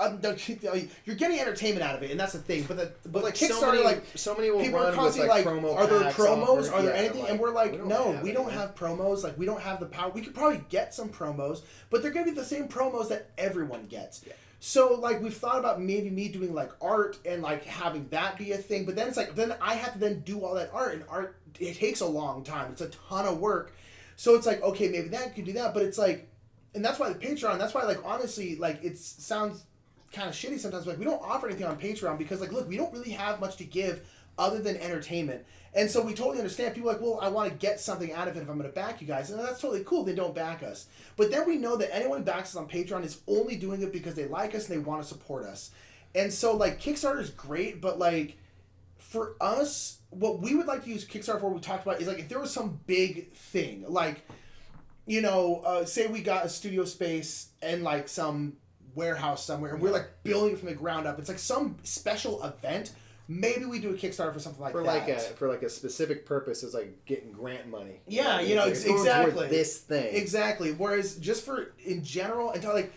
You're getting entertainment out of it, and that's the thing. But like Kickstarter, so many will people run are constantly like, promo are there promos? Are there anything? And we're like, no, we don't have promos. Like we don't have the power. We could probably get some promos, but they're going to be the same promos that everyone gets. Yeah. So like we've thought about maybe me doing like art and like having that be a thing, but then it's like then I have to then do all that art, and art it takes a long time. It's a ton of work. So it's like, okay, maybe that could do that, but it's like, and that's why the Patreon, that's why, like, honestly, like, it sounds kind of shitty sometimes, like, we don't offer anything on Patreon because, like, look, we don't really have much to give other than entertainment. And so we totally understand. People are like, well, I want to get something out of it if I'm going to back you guys. And that's totally cool. They don't back us. But then we know that anyone who backs us on Patreon is only doing it because they like us and they want to support us. And so, like, Kickstarter is great, but, like, for us, what we would like to use Kickstarter for, we talked about, is like if there was some big thing, like, you know, say we got a studio space and like some warehouse somewhere, and we're like building it from the ground up. It's like some special event. Maybe we do a Kickstarter for something like that. For like a specific purpose, is like getting grant money. Yeah, you know, exactly this thing. Exactly. Whereas just for in general, and like,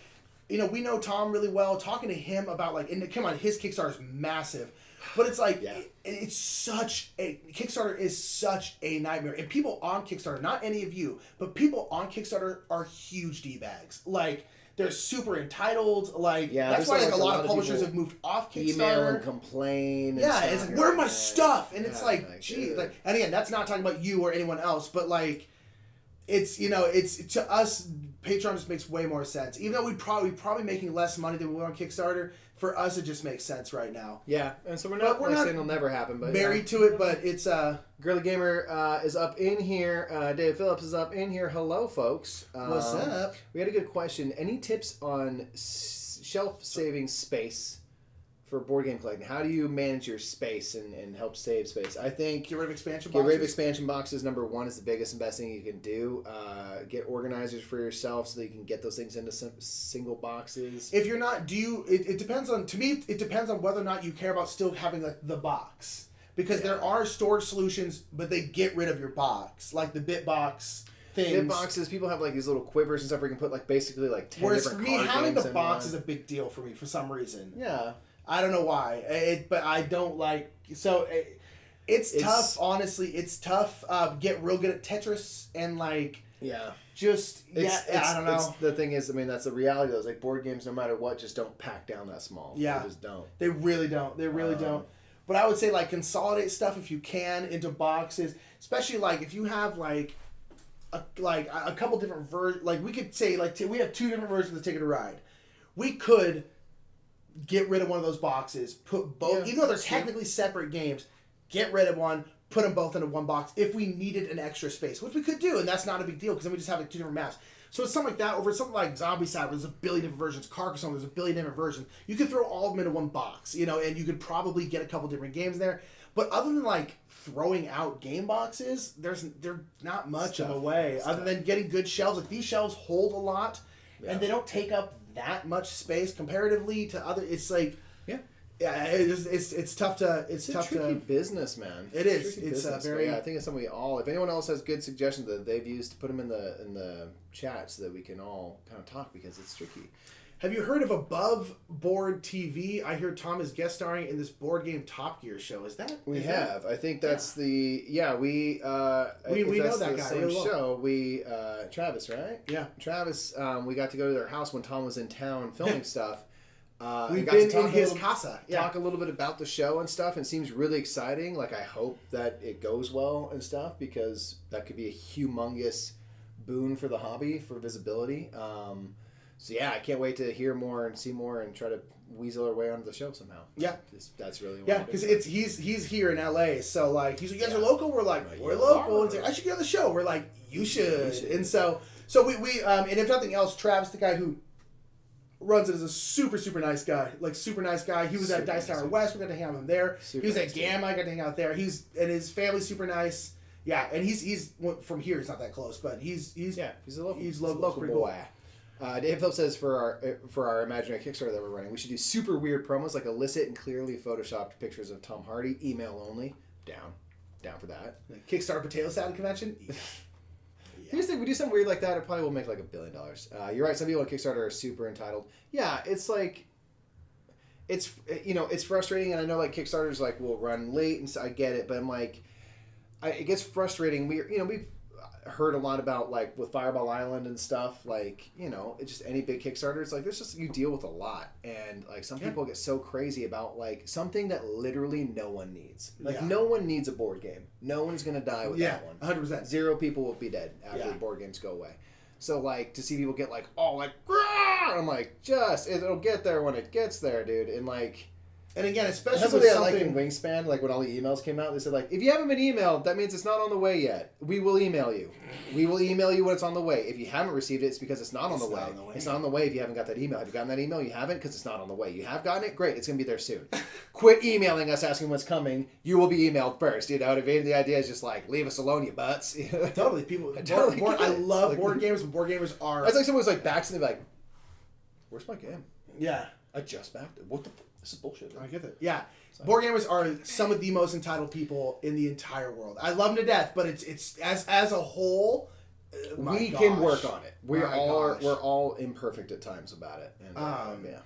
you know, we know Tom really well. Talking to him about like, and come on, his Kickstarter is massive. But it's like, it's such a... Kickstarter is such a nightmare. And people on Kickstarter, not any of you, but people on Kickstarter are huge D-bags. Like, they're super entitled. Like, that's why like a lot of publishers have moved off Kickstarter. Email and complain. Yeah, it's like, where's my stuff? And it's like, gee. Like, and again, that's not talking about you or anyone else, but like, it's, you know, it's, to us, Patreon just makes way more sense. Even though we're probably making less money than we would on Kickstarter, for us it just makes sense right now. Yeah, and so we're not saying it'll never happen, but married to it, but it's Guerrilla Gamer is up in here. Dave Phillips is up in here. Hello, folks. What's up? We had a good question. Any tips on shelf saving space for board game collecting? How do you manage your space and help save space? I think get rid of expansion boxes. Number one is the biggest and best thing you can do. Get organizers for yourself so that you can get those things into some single boxes. If you're not, it depends on, to me, it depends on whether or not you care about still having like the box. Because there are storage solutions, but they get rid of your box. Like the BitBox things. Bit boxes, people have like these little quivers and stuff where you can put like basically like 10 different card games. Whereas for me, having the box is a big deal for me for some reason. Yeah. I don't know why, but I don't like. So it's tough. Honestly, it's tough. Get real good at Tetris and like. Yeah. I don't know. The thing is, I mean, that's the reality. Though, like board games, no matter what, just don't pack down that small. Yeah. They just don't. They really don't. They really don't. But I would say like consolidate stuff if you can into boxes, especially like if you have like a couple different versions. Like we could say like we have 2 different versions of Ticket to Ride. We could get rid of one of those boxes, put both, even though they're technically separate games, get rid of one, put them both into one box if we needed an extra space, which we could do, and that's not a big deal because then we just have like 2 different maps. So it's something like that. Over something like Zombie Side, where there's a billion different versions, Carcassonne, there's a billion different versions. You could throw all of them into one box, you know, and you could probably get a couple different games there. But other than like throwing out game boxes, there's not much of a way other than getting good shelves. Like these shelves hold a lot, and they don't take up that much space comparatively to other. It's like it's tough to it's tough a tricky business, man. It is. It's very. I think it's something we all. If anyone else has good suggestions that they've used, to put them in the chat so that we can all kind of talk, because it's tricky. Have you heard of Above Board TV? I hear Tom is guest starring in this board game Top Gear show. Is that? We have. That? I think that's we know that guy. Same show. Travis, right? Yeah. Travis. We got to go to their house when Tom was in town filming stuff. We've been in his casa. Talk a little bit about the show and stuff, and it seems really exciting. Like I hope that it goes well and stuff, because that could be a humongous boon for the hobby, for visibility. So yeah, I can't wait to hear more and see more and try to weasel our way onto the show somehow. Yeah, that's really what because he's here in LA, so like he's like, you guys are local. We're like we're local, and like, I should get on the show. We're like you should. And so we and if nothing else, Travis, the guy who runs it as a super, super nice guy. Like, super nice guy. He was at Dice Tower West. We got to hang out with him there. He was at Gamma. I got to hang out there. And his family's super nice. Yeah, and he's from here. He's not that close, but he's a local. He's local, pretty cool. Dave Phillips says for our imaginary Kickstarter that we're running, we should do super weird promos like illicit and clearly photoshopped pictures of Tom Hardy, email only. Down for that. Kickstarter potato salad convention. Here's the thing, we do something weird like that, it probably will make like $1 billion. You're right, some people on Kickstarter are super entitled. Yeah, it's like, it's frustrating, and I know like Kickstarters like will run late, and so I get it, but I'm like, it gets frustrating. We've heard a lot about like with Fireball Island and stuff, like, it's just any big Kickstarter, it's like there's just, you deal with a lot, and like some people get so crazy about like something that literally no one needs. Like no one needs a board game. No one's gonna die with that one. 100%. 0 people will be dead after the board games go away. So like to see people get like Grah! I'm like, it'll get there when it gets there, dude. And like, and again, especially that's what they had like in Wingspan, like when all the emails came out, they said like, if you haven't been emailed, that means it's not on the way yet. We will email you. We will email you when it's on the way. If you haven't received it, it's because it's not on the way. It's not on the way if you haven't got that email. Have you gotten that email? You haven't because it's not on the way. You have gotten it? Great. It's going to be there soon. Quit emailing us asking what's coming. You will be emailed first. The idea is just like, leave us alone, you butts. Totally. People. I love board games, but board gamers are... It's like someone was like back to me like, where's my game? Yeah. I just backed it. What the... This is bullshit. I get that. Yeah. Board gamers are some of the most entitled people in the entire world. I love them to death, but it's as a whole, we can work on it. We're all imperfect at times about it. And, yeah.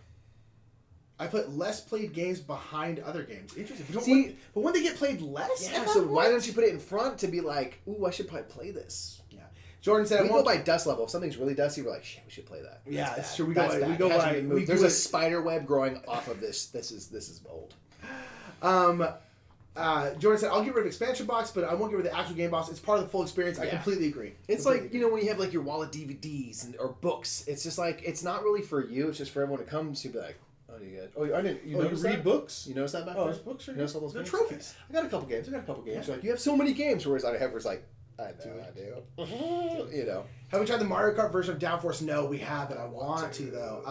I put less played games behind other games. Interesting. But when they get played less, so why don't you put it in front to be like, ooh, I should probably play this. Yeah. Jordan said, we go by dust level. If something's really dusty, we're like, shit, we should play that. Yeah, it's true. There's a spider web growing off of this. This is old. Jordan said, I'll get rid of expansion box, but I won't get rid of the actual game box. It's part of the full experience. I completely agree. It's like, when you have like your wall of DVDs or books, it's just like, it's not really for you. It's just for everyone to come to be like, oh, you good? Oh, I didn't. You read books? You notice that back there? Those books are you notice all those games? Trophies. I got a couple games. Yeah. You're like, you have so many games. Whereas I have, like, I do. Have we tried the Mario Kart version of Downforce? No, we haven't. I want to though.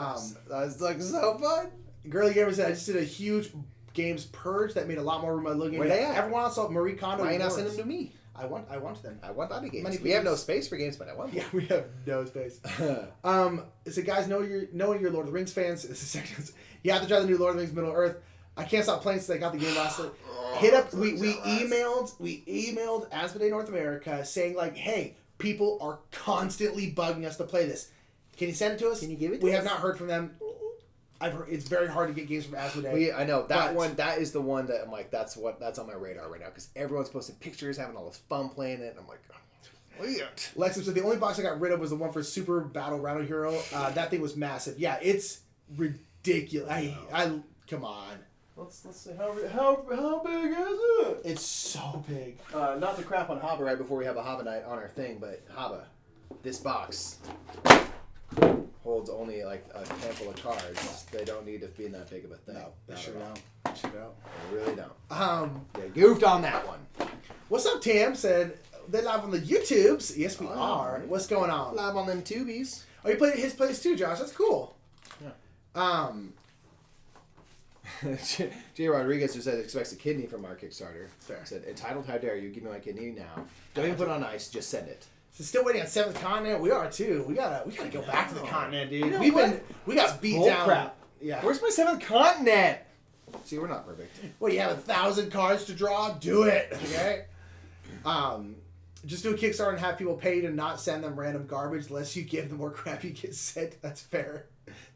That's like so fun. Girly Gamer said, I just did a huge games purge that made a lot more room. Looking where they at? Everyone else saw Marie Kondo. Why not send them to me? I want them. I want other games. We have no space for games, but I want them. Yeah, we have no space. It said, guys, knowing you're Lord of the Rings fans, this is second. You have to try the new Lord of the Rings Middle Earth. I can't stop playing since I got the game last night. Hit up. We emailed Asmodee North America saying like, hey, people are constantly bugging us to play this. Can you send it to us? Can you give it to us? We have not heard from them. I've heard it's very hard to get games from Asmodee. I know that one. That is the one that I'm like, that's on my radar right now because everyone's posting pictures, having all this fun playing it. And I'm like, oh, weird. Lexus said the only box I got rid of was the one for Super Battle Rhino Hero. That thing was massive. Yeah, it's ridiculous. I come on. Let's see how big is it? It's so big. Not to crap on Haba right before we have a Haba night on our thing, but Haba, this box holds only like a handful of cards. They don't need to be in that big of a thing. No, they sure don't. They really don't. They goofed on that one. What's up, Tam? Said they're live on the YouTubes. Yes, we are. What's going on? Live on them tubies. Oh, you played at his place too, Josh. That's cool. Yeah. J. Rodriguez, who said expects a kidney from our Kickstarter, said, entitled, how dare you, give me my kidney now. Don't even put it on ice, just send it. So still waiting on 7th Continent? We are too. We gotta go back to the continent, dude. We got beat down. Crap. Yeah. Where's my 7th Continent? See, we're not perfect. Well, you have 1,000 cards to draw? Do it. Okay? Just do a Kickstarter and have people pay to not send them random garbage. The less you give, the more crap you get sent. That's fair.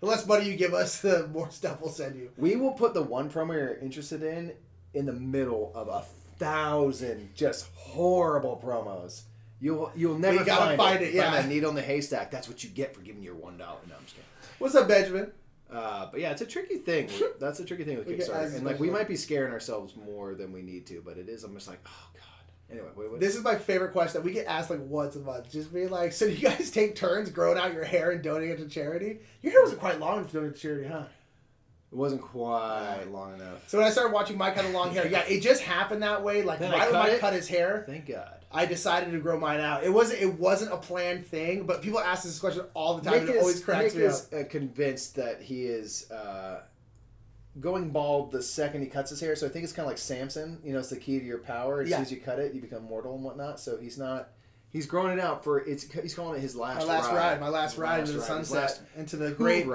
The less money you give us, the more stuff we'll send you. We will put the one promo you're interested in the middle of 1,000 just horrible promos. You'll never find it. Yeah. Find that needle in the haystack. That's what you get for giving your $1. No, I'm just kidding. What's up, Benjamin? But yeah, it's a tricky thing. That's a tricky thing with Kickstarter. And like we might be scaring ourselves more than we need to, but it is. I'm just like, oh god. Anyway, this is my favorite question that we get asked like once a month. Just being like, so do you guys take turns growing out your hair and donating it to charity? Your hair wasn't quite long for donating to charity, huh? It wasn't quite long enough. So when I started watching Mike had a long hair, it just happened that way. Like Then right when Mike it. cut his hair, Thank God. I decided to grow mine out. It wasn't a planned thing, but people ask this question all the time. And it always cracks me up. Nick is convinced that he is going bald the second he cuts his hair. So I think it's kind of like Samson. You know, it's the key to your power. As soon as you cut it, you become mortal and whatnot. So he's not. He's growing it out for it's. He's calling it his last ride. My last ride into the sunset, into the great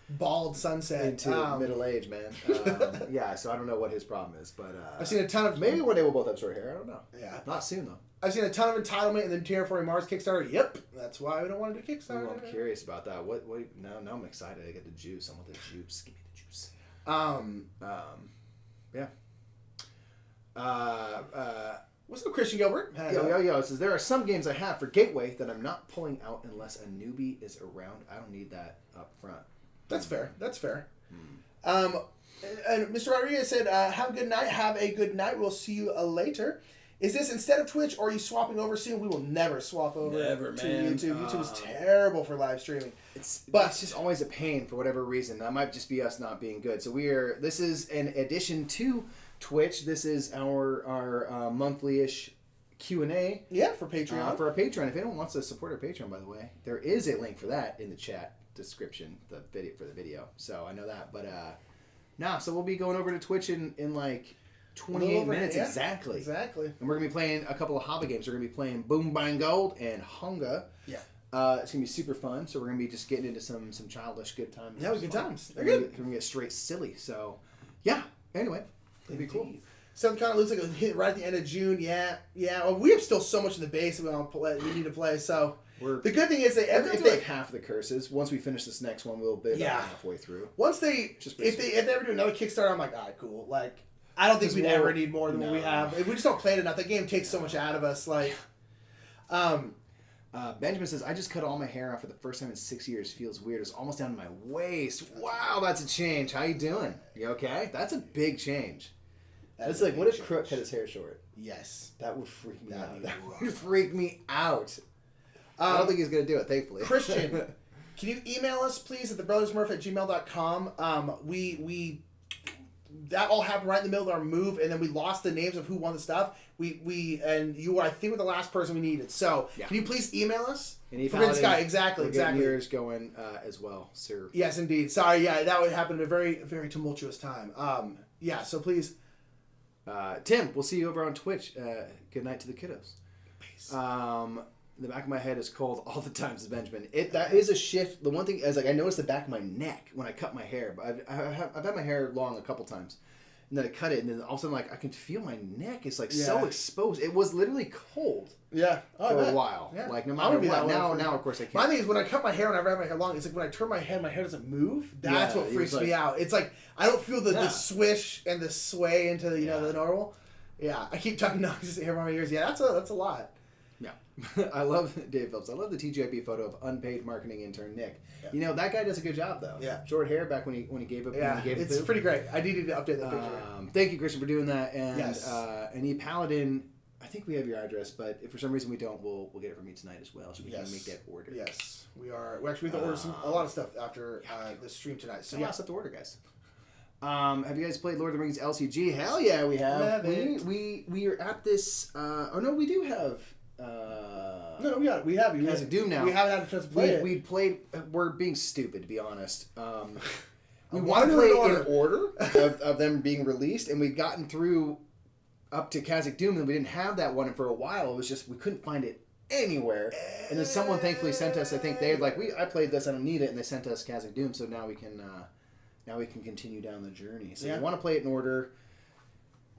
bald sunset, into middle age, man. Yeah, so I don't know what his problem is, but I've seen a ton of maybe one day we'll both have short hair. I don't know. Yeah, not soon though. I've seen a ton of entitlement in the Terraforming Mars Kickstarter. Yep, that's why we don't want to do Kickstarter. Ooh, I'm curious about that. What? Now I'm excited. I get the juice. I want the juice. Give me the juice. Yeah. What's up, Christian Gilbert? Yo. It says there are some games I have for Gateway that I'm not pulling out unless a newbie is around. I don't need that up front. That's fair. And Mr. Rodriguez said, "Have a good night. Have a good night. We'll see you later." Is this instead of Twitch, or are you swapping over soon? We will never swap over to YouTube. YouTube is terrible for live streaming. It's just always a pain for whatever reason. That might just be us not being good. So this is in addition to Twitch. This is our monthly-ish Q&A. Yeah, for Patreon. For our Patreon. If anyone wants to support our Patreon, by the way, there is a link for that in the chat description, the video. So I know that. But so we'll be going over to Twitch in like 28 minutes exactly. Exactly. And we're gonna be playing a couple of hobby games. We're gonna be playing Boom Bang Gold and Honga. Yeah. It's gonna be super fun. So we're gonna be just getting into some childish good times. Yeah, good times. They're good. good. We're gonna get straight silly. So yeah. Anyway, it'll be cool. So it kind of looks like a hit right at the end of June. Yeah. Well, we have still so much in the base that we need to play. So the good thing is if they half the curses. Once we finish this next one, we'll be about halfway through. Once if they ever do another Kickstarter, I'm like, all right, cool. Like, I don't think we'd ever need more than what we have. If we just don't play it enough, that game takes so much out of us. Like, Benjamin says, I just cut all my hair off for the first time in 6 years. Feels weird. It's almost down to my waist. Wow, that's a change. How you doing? You okay? That's a big change. It's like, what if Crook cut his hair short? Yes. That would freak me out. That would freak me out. I don't think he's going to do it, thankfully. Christian, can you email us, please, at thebrothersmurph@gmail.com? We that all happened right in the middle of our move, and then we lost the names of who won the stuff. And you were, I think, were the last person we needed. So, can you please email us? Forbidden Sky, exactly. Yours going as well, sir. Yes, indeed. Sorry, that would happen at a very, very tumultuous time. So please. Tim, we'll see you over on Twitch. Good night to the kiddos. Peace. The back of my head is cold all the time, says Benjamin. That is a shift. The one thing is, like, I noticed the back of my neck when I cut my hair. But I've had my hair long a couple times, and then I cut it, and then all of a sudden, like, I can feel my neck is like so exposed. It was literally cold. Yeah, for a while. Yeah. Like no matter what. Now, of course, I can't. My thing is when I cut my hair and I have my hair long. It's like when I turn my head doesn't move. That's what freaks me out. It's like I don't feel the swish and the sway into the normal. Yeah, I keep talking just hair on my ears. Yeah, that's a lot. Yeah. I love Dave Phillips. I love the TGIP photo of unpaid marketing intern Nick. Yeah. That guy does a good job though. Yeah. Short hair back when he gave up. Yeah, it's pretty great. I needed to update that picture. Thank you, Christian, for doing that. And and E Paladin, I think we have your address, but if for some reason we don't, we'll get it from you tonight as well, so we can make that order. Yes, we are. We actually have to order a lot of stuff after the stream tonight. So a lot of stuff to order, guys. Have you guys played Lord of the Rings LCG? Hell yeah, we have. We are at this. We do have. No, we have. You guys do now. We haven't had a chance to play it. We played. We're being stupid, to be honest. We want to play in order of them being released, and we'd gotten through up to Khazak Doom, and we didn't have that one for a while. It was just we couldn't find it anywhere. And then someone thankfully sent us. I think they had I played this. I don't need it, and they sent us Khazak Doom. So now we can continue down the journey. So we want to play it in order.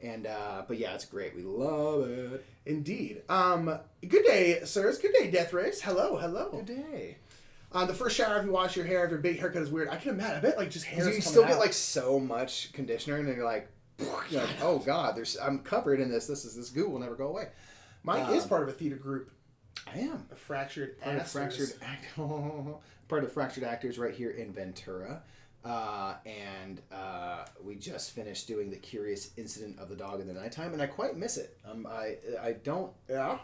And but yeah, it's great. We love it. Indeed. Good day, sirs. Good day, Death Race. Hello. Good day. The first shower, if you wash your hair, if your big haircut is weird, I can imagine. I bet just hair. You still get so much conditioner, and then you're like, oh god, I'm covered in this. This goo will never go away. Mike is part of a theater group. I am a fractured part of Fractured Actors right here in Ventura. And we just finished doing the curious incident of the dog in the nighttime, and I quite miss it. I don't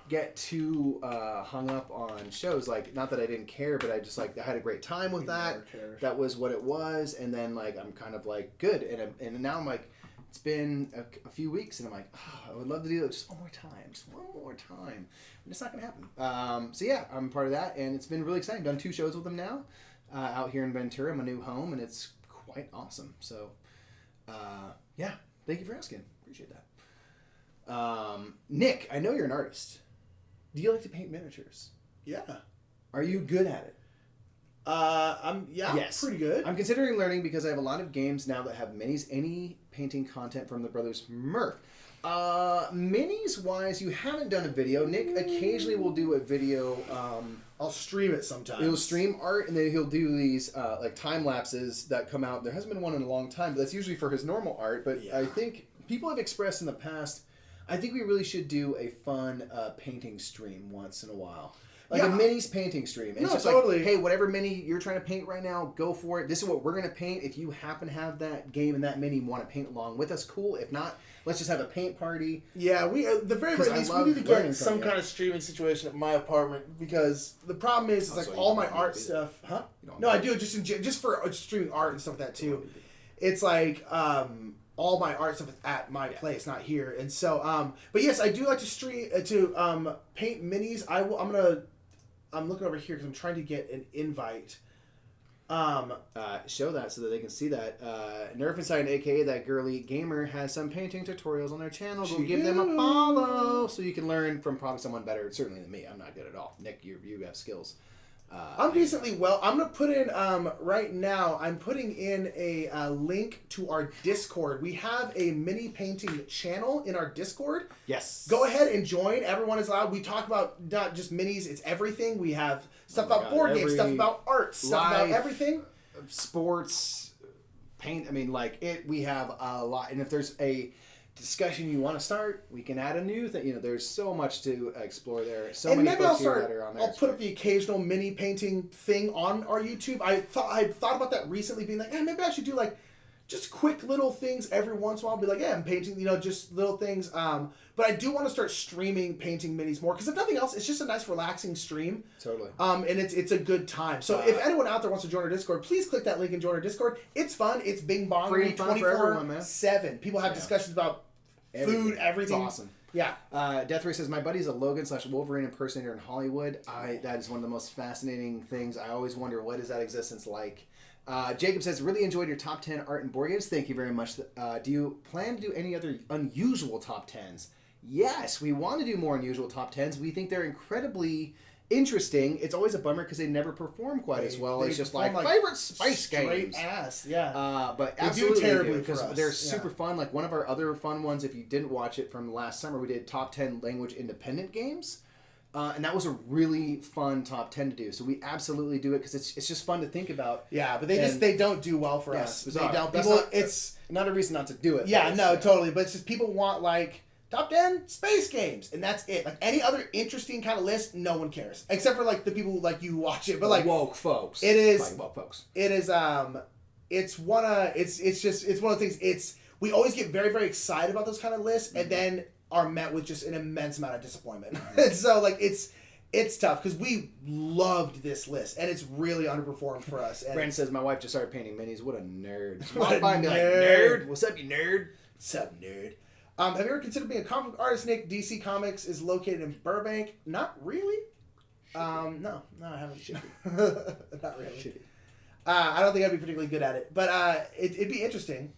get too hung up on shows, like, not that I didn't care, but I just like I had a great time with that. That was what it was, and then like I'm kind of like good, and now I'm like, it's been a few weeks, and I'm like, oh, I would love to do it just one more time, and it's not gonna happen. So yeah, I'm part of that, and it's been really exciting. Done 2 shows with them now. Out here in Ventura, my new home, and it's quite awesome. So, yeah, thank you for asking. Appreciate that. Nick, I know you're an artist. Do you like to paint miniatures? Yeah. Are you good at it? Yes. Pretty good. I'm considering learning because I have a lot of games now that have minis. Any painting content from the brothers Murph? Minis wise, you haven't done a video. Nick occasionally will do a video. I'll stream it sometimes. He'll stream art, and then he'll do these like time lapses that come out. There hasn't been one in a long time, but that's usually for his normal art. But I think people have expressed in the past, I think we really should do a fun painting stream once in a while. Like a minis painting stream. And it's just totally. Like, hey, whatever mini you're trying to paint right now, go for it. This is what we're going to paint. If you happen to have that game and that mini and want to paint along with us, cool. If not, let's just have a paint party. Yeah, we the very least we need to get some kind of streaming situation at my apartment, because the problem is like all my art stuff. Huh? No, I do it just for streaming art and stuff like that too. It's like all my art stuff is at my place, not here. And so but yes, I do like to stream paint minis. I'm looking over here because I'm trying to get an invite. Show that so that they can see that. Nerf Inside, aka that girly gamer, has some painting tutorials on their channel. Go give them a follow so you can learn from probably someone better, certainly than me. I'm not good at all. Nick, you have skills. I'm decently well. I'm gonna put in right now. I'm putting in a link to our Discord. We have a mini painting channel in our Discord. Yes. Go ahead and join. Everyone is allowed. We talk about not just minis. It's everything. We have stuff about board games, stuff about art, stuff about everything. Sports, paint. I mean, like it. We have a lot. And if there's a discussion you want to start, we can add a new thing. There's so much to explore there. So and many maybe folks here that are on there. I'll put up the occasional mini painting thing on our YouTube. I thought about that recently, being like, maybe I should do like just quick little things every once in a while. Be like, I'm painting, just little things. But I do want to start streaming painting minis more, because if nothing else, it's just a nice relaxing stream. Totally. And it's a good time. So if anyone out there wants to join our Discord, please click that link and join our Discord. It's fun. It's bing bong. Free 24/7. People have discussions about food, everything. It's awesome. Yeah. Death Ray says, my buddy's a Logan/Wolverine impersonator in Hollywood. That is one of the most fascinating things. I always wonder, what is that existence like? Jacob says, really enjoyed your top 10 art and board games. Thank you very much. Do you plan to do any other unusual top 10s? Yes, we want to do more unusual top 10s. We think they're incredibly interesting. It's always a bummer because they never perform quite as well. It's just like favorite spice games. Ass, yeah. But absolutely, they do terribly because they're super fun. Like one of our other fun ones, if you didn't watch it from last summer, we did top 10 language independent games. And that was a really fun top 10 to do. So we absolutely do it because it's just fun to think about. Yeah, but they don't do well for us. They don't. People, it's not a reason not to do it. Yeah, no, totally. But it's just people want like top 10 space games, and that's it. Like any other interesting kind of list, no one cares except for like the people who like you watch it. But like woke folks, it is like woke folks. It is it's one of the things. We always get very, very excited about those kind of lists, and then are met with just an immense amount of disappointment. So like it's tough because we loved this list and it's really underperformed for us. And Brandon says, my wife just started painting minis. What a nerd. What a nerd. Like, nerd. What's up, you nerd? What's up, nerd? Have you ever considered being a comic book artist, Nick? DC Comics is located in Burbank. Not really. No, I haven't. Not really. I don't think I'd be particularly good at it, but it'd be interesting.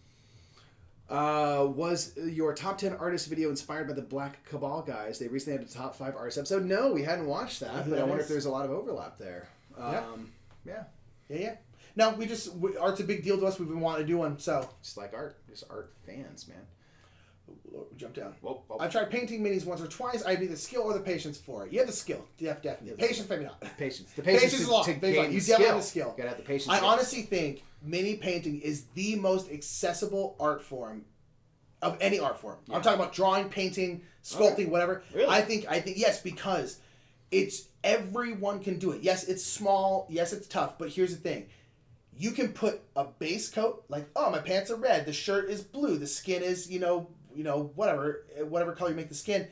Was your top 10 artist video inspired by the Black Cabal guys? They recently had a top 5 artist episode. No, we hadn't watched that, but I wonder if there's a lot of overlap there. Yeah. No, art's a big deal to us. We've been wanting to do one, so. Just like art. Just art fans, man. We jumped down. Whoa. I tried painting minis once or twice. I have either the skill or the patience for it. You have the skill. Definitely. Patience, maybe not. Patience. The patience is long. You definitely have the skill. You gotta have the patience. I honestly think mini painting is the most accessible art form of any art form. Yeah. I'm talking about drawing, painting, sculpting, whatever. Really? I think yes, because everyone can do it. Yes, it's small. Yes, it's tough. But here's the thing. you can put a base coat, like, oh, my pants are red, the shirt is blue, the skin is, whatever color you make the skin,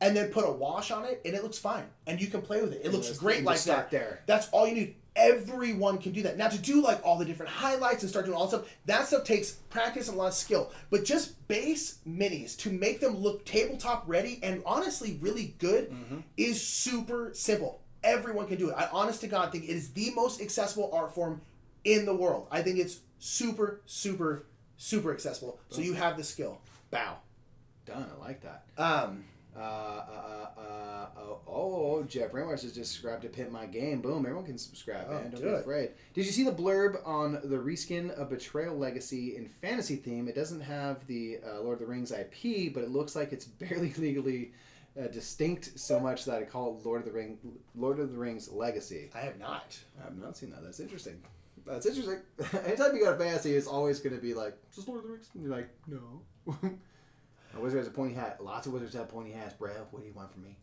and then put a wash on it, and it looks fine. And you can play with it. It looks great like that. There. That's all you need. Everyone can do that. Now, to do like all the different highlights and start doing all that stuff, that stuff takes practice and a lot of skill. But just base minis to make them look tabletop ready and honestly really good is super simple. Everyone can do it. I honest to God think it is the most accessible art form in the world. I think it's super, super, super accessible. So you have the skill. Bow. Done. I like that. Jeff Ramwise has just subscribed to Pimp My Game. Boom, everyone can subscribe, man. Don't be afraid. Did you see the blurb on the reskin of Betrayal Legacy in fantasy theme? It doesn't have the Lord of the Rings IP, but it looks like it's barely legally distinct so much that I call it Lord of the Rings Legacy. I have not. I have not seen that. That's interesting. Anytime you go to fantasy, it's always going to be like, is this Lord of the Rings? And you're like, no. A wizard has a pointy hat. Lots of wizards have pointy hats, bro. What do you want from me?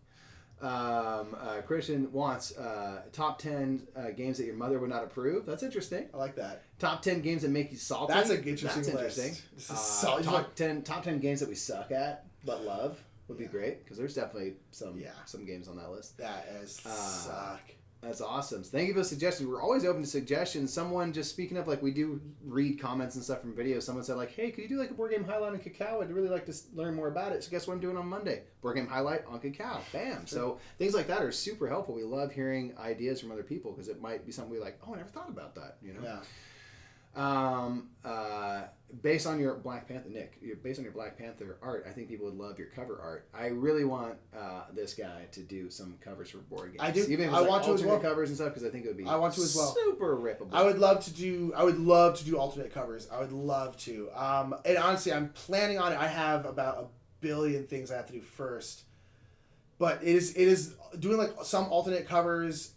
Christian wants top 10 games that your mother would not approve. That's interesting. I like that. Top 10 games that make you salty. That's an interesting list. Top 10 games that we suck at but love would be great, because there's definitely some games on that list. That is suck. That's awesome. So thank you for the suggestions. We're always open to suggestions. Someone, just speaking of, like, we do read comments and stuff from videos. Someone said, like, hey, could you do like a board game highlight on Cacao? I'd really like to learn more about it. So guess what I'm doing on Monday? Board game highlight on Cacao. Bam. So things like that are super helpful. We love hearing ideas from other people, because it might be something we like, oh, I never thought about that, you know? Yeah. Based on your Black Panther, Nick, based on your Black Panther art, I think people would love your cover art. I really want this guy to do some covers for board games. I do. Even if I want to as well. Covers and stuff, because I think it would be. I want to as well. Super rippable. I would love to do alternate covers. I would love to. And honestly, I'm planning on it. I have about a billion things I have to do first. But it is doing like some alternate covers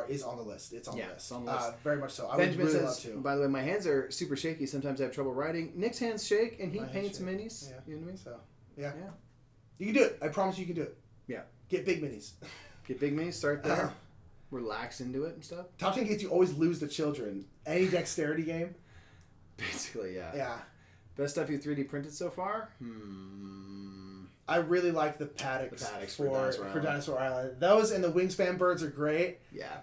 is on the list. It's on the list. On the list. Very much so. I Benjamin would really says, love to. by the way, my hands are super shaky. Sometimes I have trouble writing. Nick's hands shake, and he paints minis. Yeah. You know what I mean? So yeah. You can do it. I promise you can do it. Yeah. Get big minis. Get big minis. Start there. Relax into it and stuff. Top 10 games you always lose the children. Any dexterity game. Basically, yeah. Yeah. Best stuff you 3D printed so far? I really like the paddocks for Dinosaur Island. Those and the wingspan birds are great. Yeah.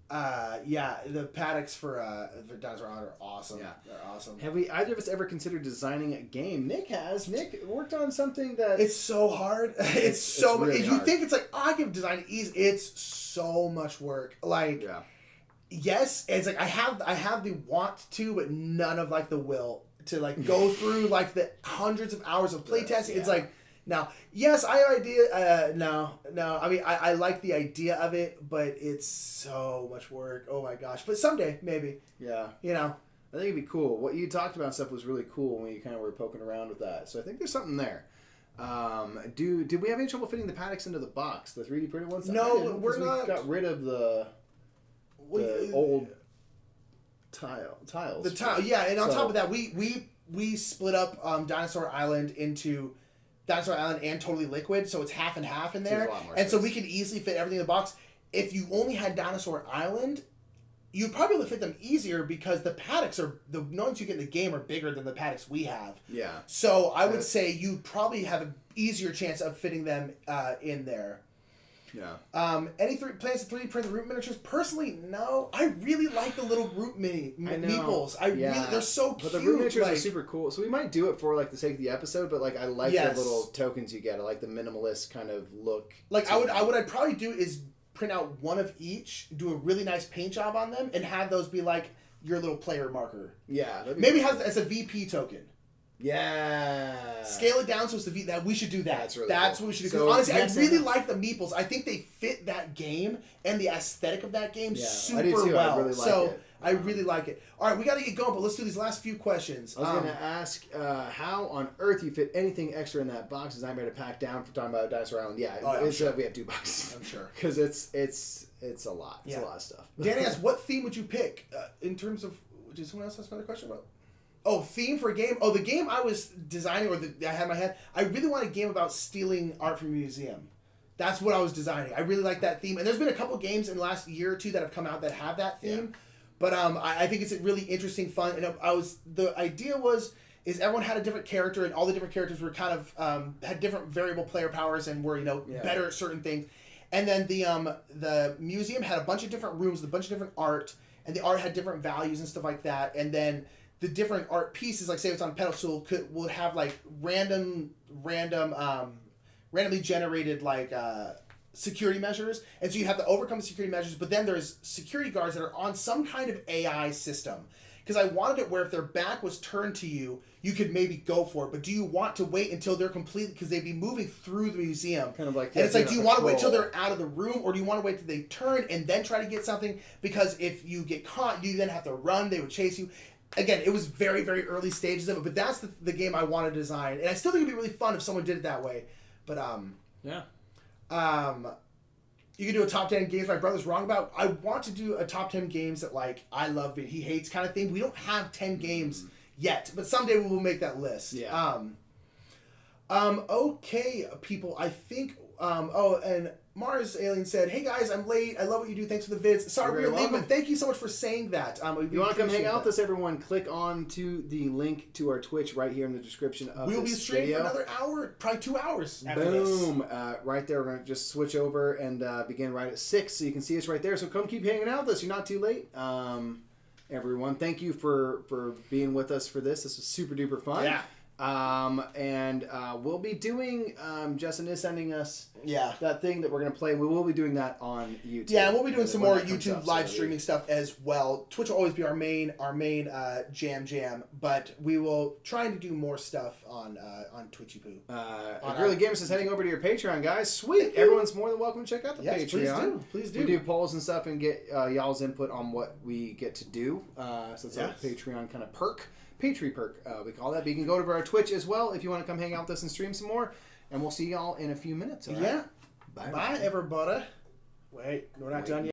The paddocks for Dinosaur Island are awesome. Yeah. They're awesome. Have we either of us ever considered designing a game? Nick has. Nick worked on something that... It's so hard. It's so much. Really you hard. think it's like, I can design it easy. It's so much work. Like, yes, it's like I have the want to, but none of like the will to like go through like the hundreds of hours of playtesting. Yeah. It's like, now, yes, I have idea. No. I mean, I like the idea of it, but it's so much work. Oh my gosh! But someday, maybe. Yeah. You know. I think it'd be cool. What you talked about and stuff was really cool when you kind of were poking around with that. So I think there's something there. Did we have any trouble fitting the paddocks into the box, the 3D printed ones? No, we're not. We got rid of the old tiles. The tile, yeah, and on top of that, we split up Dinosaur Island into Dinosaur Island and Totally Liquid, so it's half and half in there, and so we can easily fit everything in the box. If you only had Dinosaur Island, you'd probably be able to fit them easier because the paddocks are the ones you get in the game are bigger than the paddocks we have. Yeah. So I would say you'd probably have an easier chance of fitting them in there. Yeah. Any plans to 3D print the root miniatures? Personally, no. I really like the little root meeples. They're so cute. But the root miniatures are super cool. So we might do it for like the sake of the episode, but like I like the little tokens you get. I like the minimalist kind of look. Like what I'd probably do is print out one of each, do a really nice paint job on them, and have those be like your little player marker. Yeah. Maybe have as a VP token. Yeah. Scale it down so it's that we should do that. That's really That's cool. what we should do. So, honestly, I really like the meeples. I think they fit that game and the aesthetic of that game super well. I really like it. I really like it. All right, we got to get going, but let's do these last few questions. I was going to ask how on earth you fit anything extra in that box as I made to pack down for talking about Dinosaur Island. Yeah, we have 2 boxes. I'm sure. Because it's a lot. It's a lot of stuff. Danny asks, what theme would you pick in terms of... Did someone else ask another question about... Oh, theme for a game? Oh, the game I was designing, I had in my head, I really want a game about stealing art from a museum. That's what I was designing. I really like that theme. And there's been a couple games in the last year or two that have come out that have that theme. Yeah. But I think it's a really interesting, fun. And the idea is everyone had a different character, and all the different characters were kind of had different variable player powers and were better at certain things. And then the museum had a bunch of different rooms with a bunch of different art, and the art had different values and stuff like that. And then the different art pieces, like say it's on a pedestal, would have like randomly generated like security measures, and so you have to overcome the security measures. But then there's security guards that are on some kind of AI system. Because I wanted it where if their back was turned to you, you could maybe go for it. But do you want to wait until they're completely... Because they'd be moving through the museum. Kind of like... And it's like, do you want to wait till they're out of the room? Or do you want to wait till they turn and then try to get something? Because if you get caught, you then have to run. They would chase you. Again, it was very, very early stages of it. But that's the game I want to design. And I still think it'd be really fun if someone did it that way. But, yeah. You can do a top 10 games my brother's wrong about. I want to do a top 10 games that like I love but he hates kind of thing. We don't have 10 games yet, but someday we will make that list. Yeah. Okay, people. I think. And Mars Alien said, "Hey guys, I'm late. I love what you do. Thanks for the vids. Sorry we were late, but thank you so much for saying that. You want to come hang out with us, everyone? Click on to the link to our Twitch right here in the description of We'll be streaming video. for another hour, probably 2 hours. After Boom! Right there, we're gonna just switch over and begin right at 6, so you can see us right there. So come keep hanging out with us. You're not too late. Everyone, thank you for being with us for this. This was super duper fun. Yeah. And we'll be doing, Justin is sending us that thing that we're going to play. We will be doing that on YouTube. Yeah, and we'll be doing some more YouTube live streaming stuff as well. Twitch will always be our main jam, but we will try to do more stuff on Twitchy Poo. Girly Gamers is heading over to your Patreon, guys. Sweet. Everyone's more than welcome to check out the Patreon. Please do. We do polls and stuff and get y'all's input on what we get to do. So it's a Patreon kind of perk. Patreon perk, we call that. But you can go to our Twitch as well if you want to come hang out with us and stream some more. And we'll see y'all in a few minutes. All right? Yeah. Bye, Bye everybody. Wait, we're not done yet.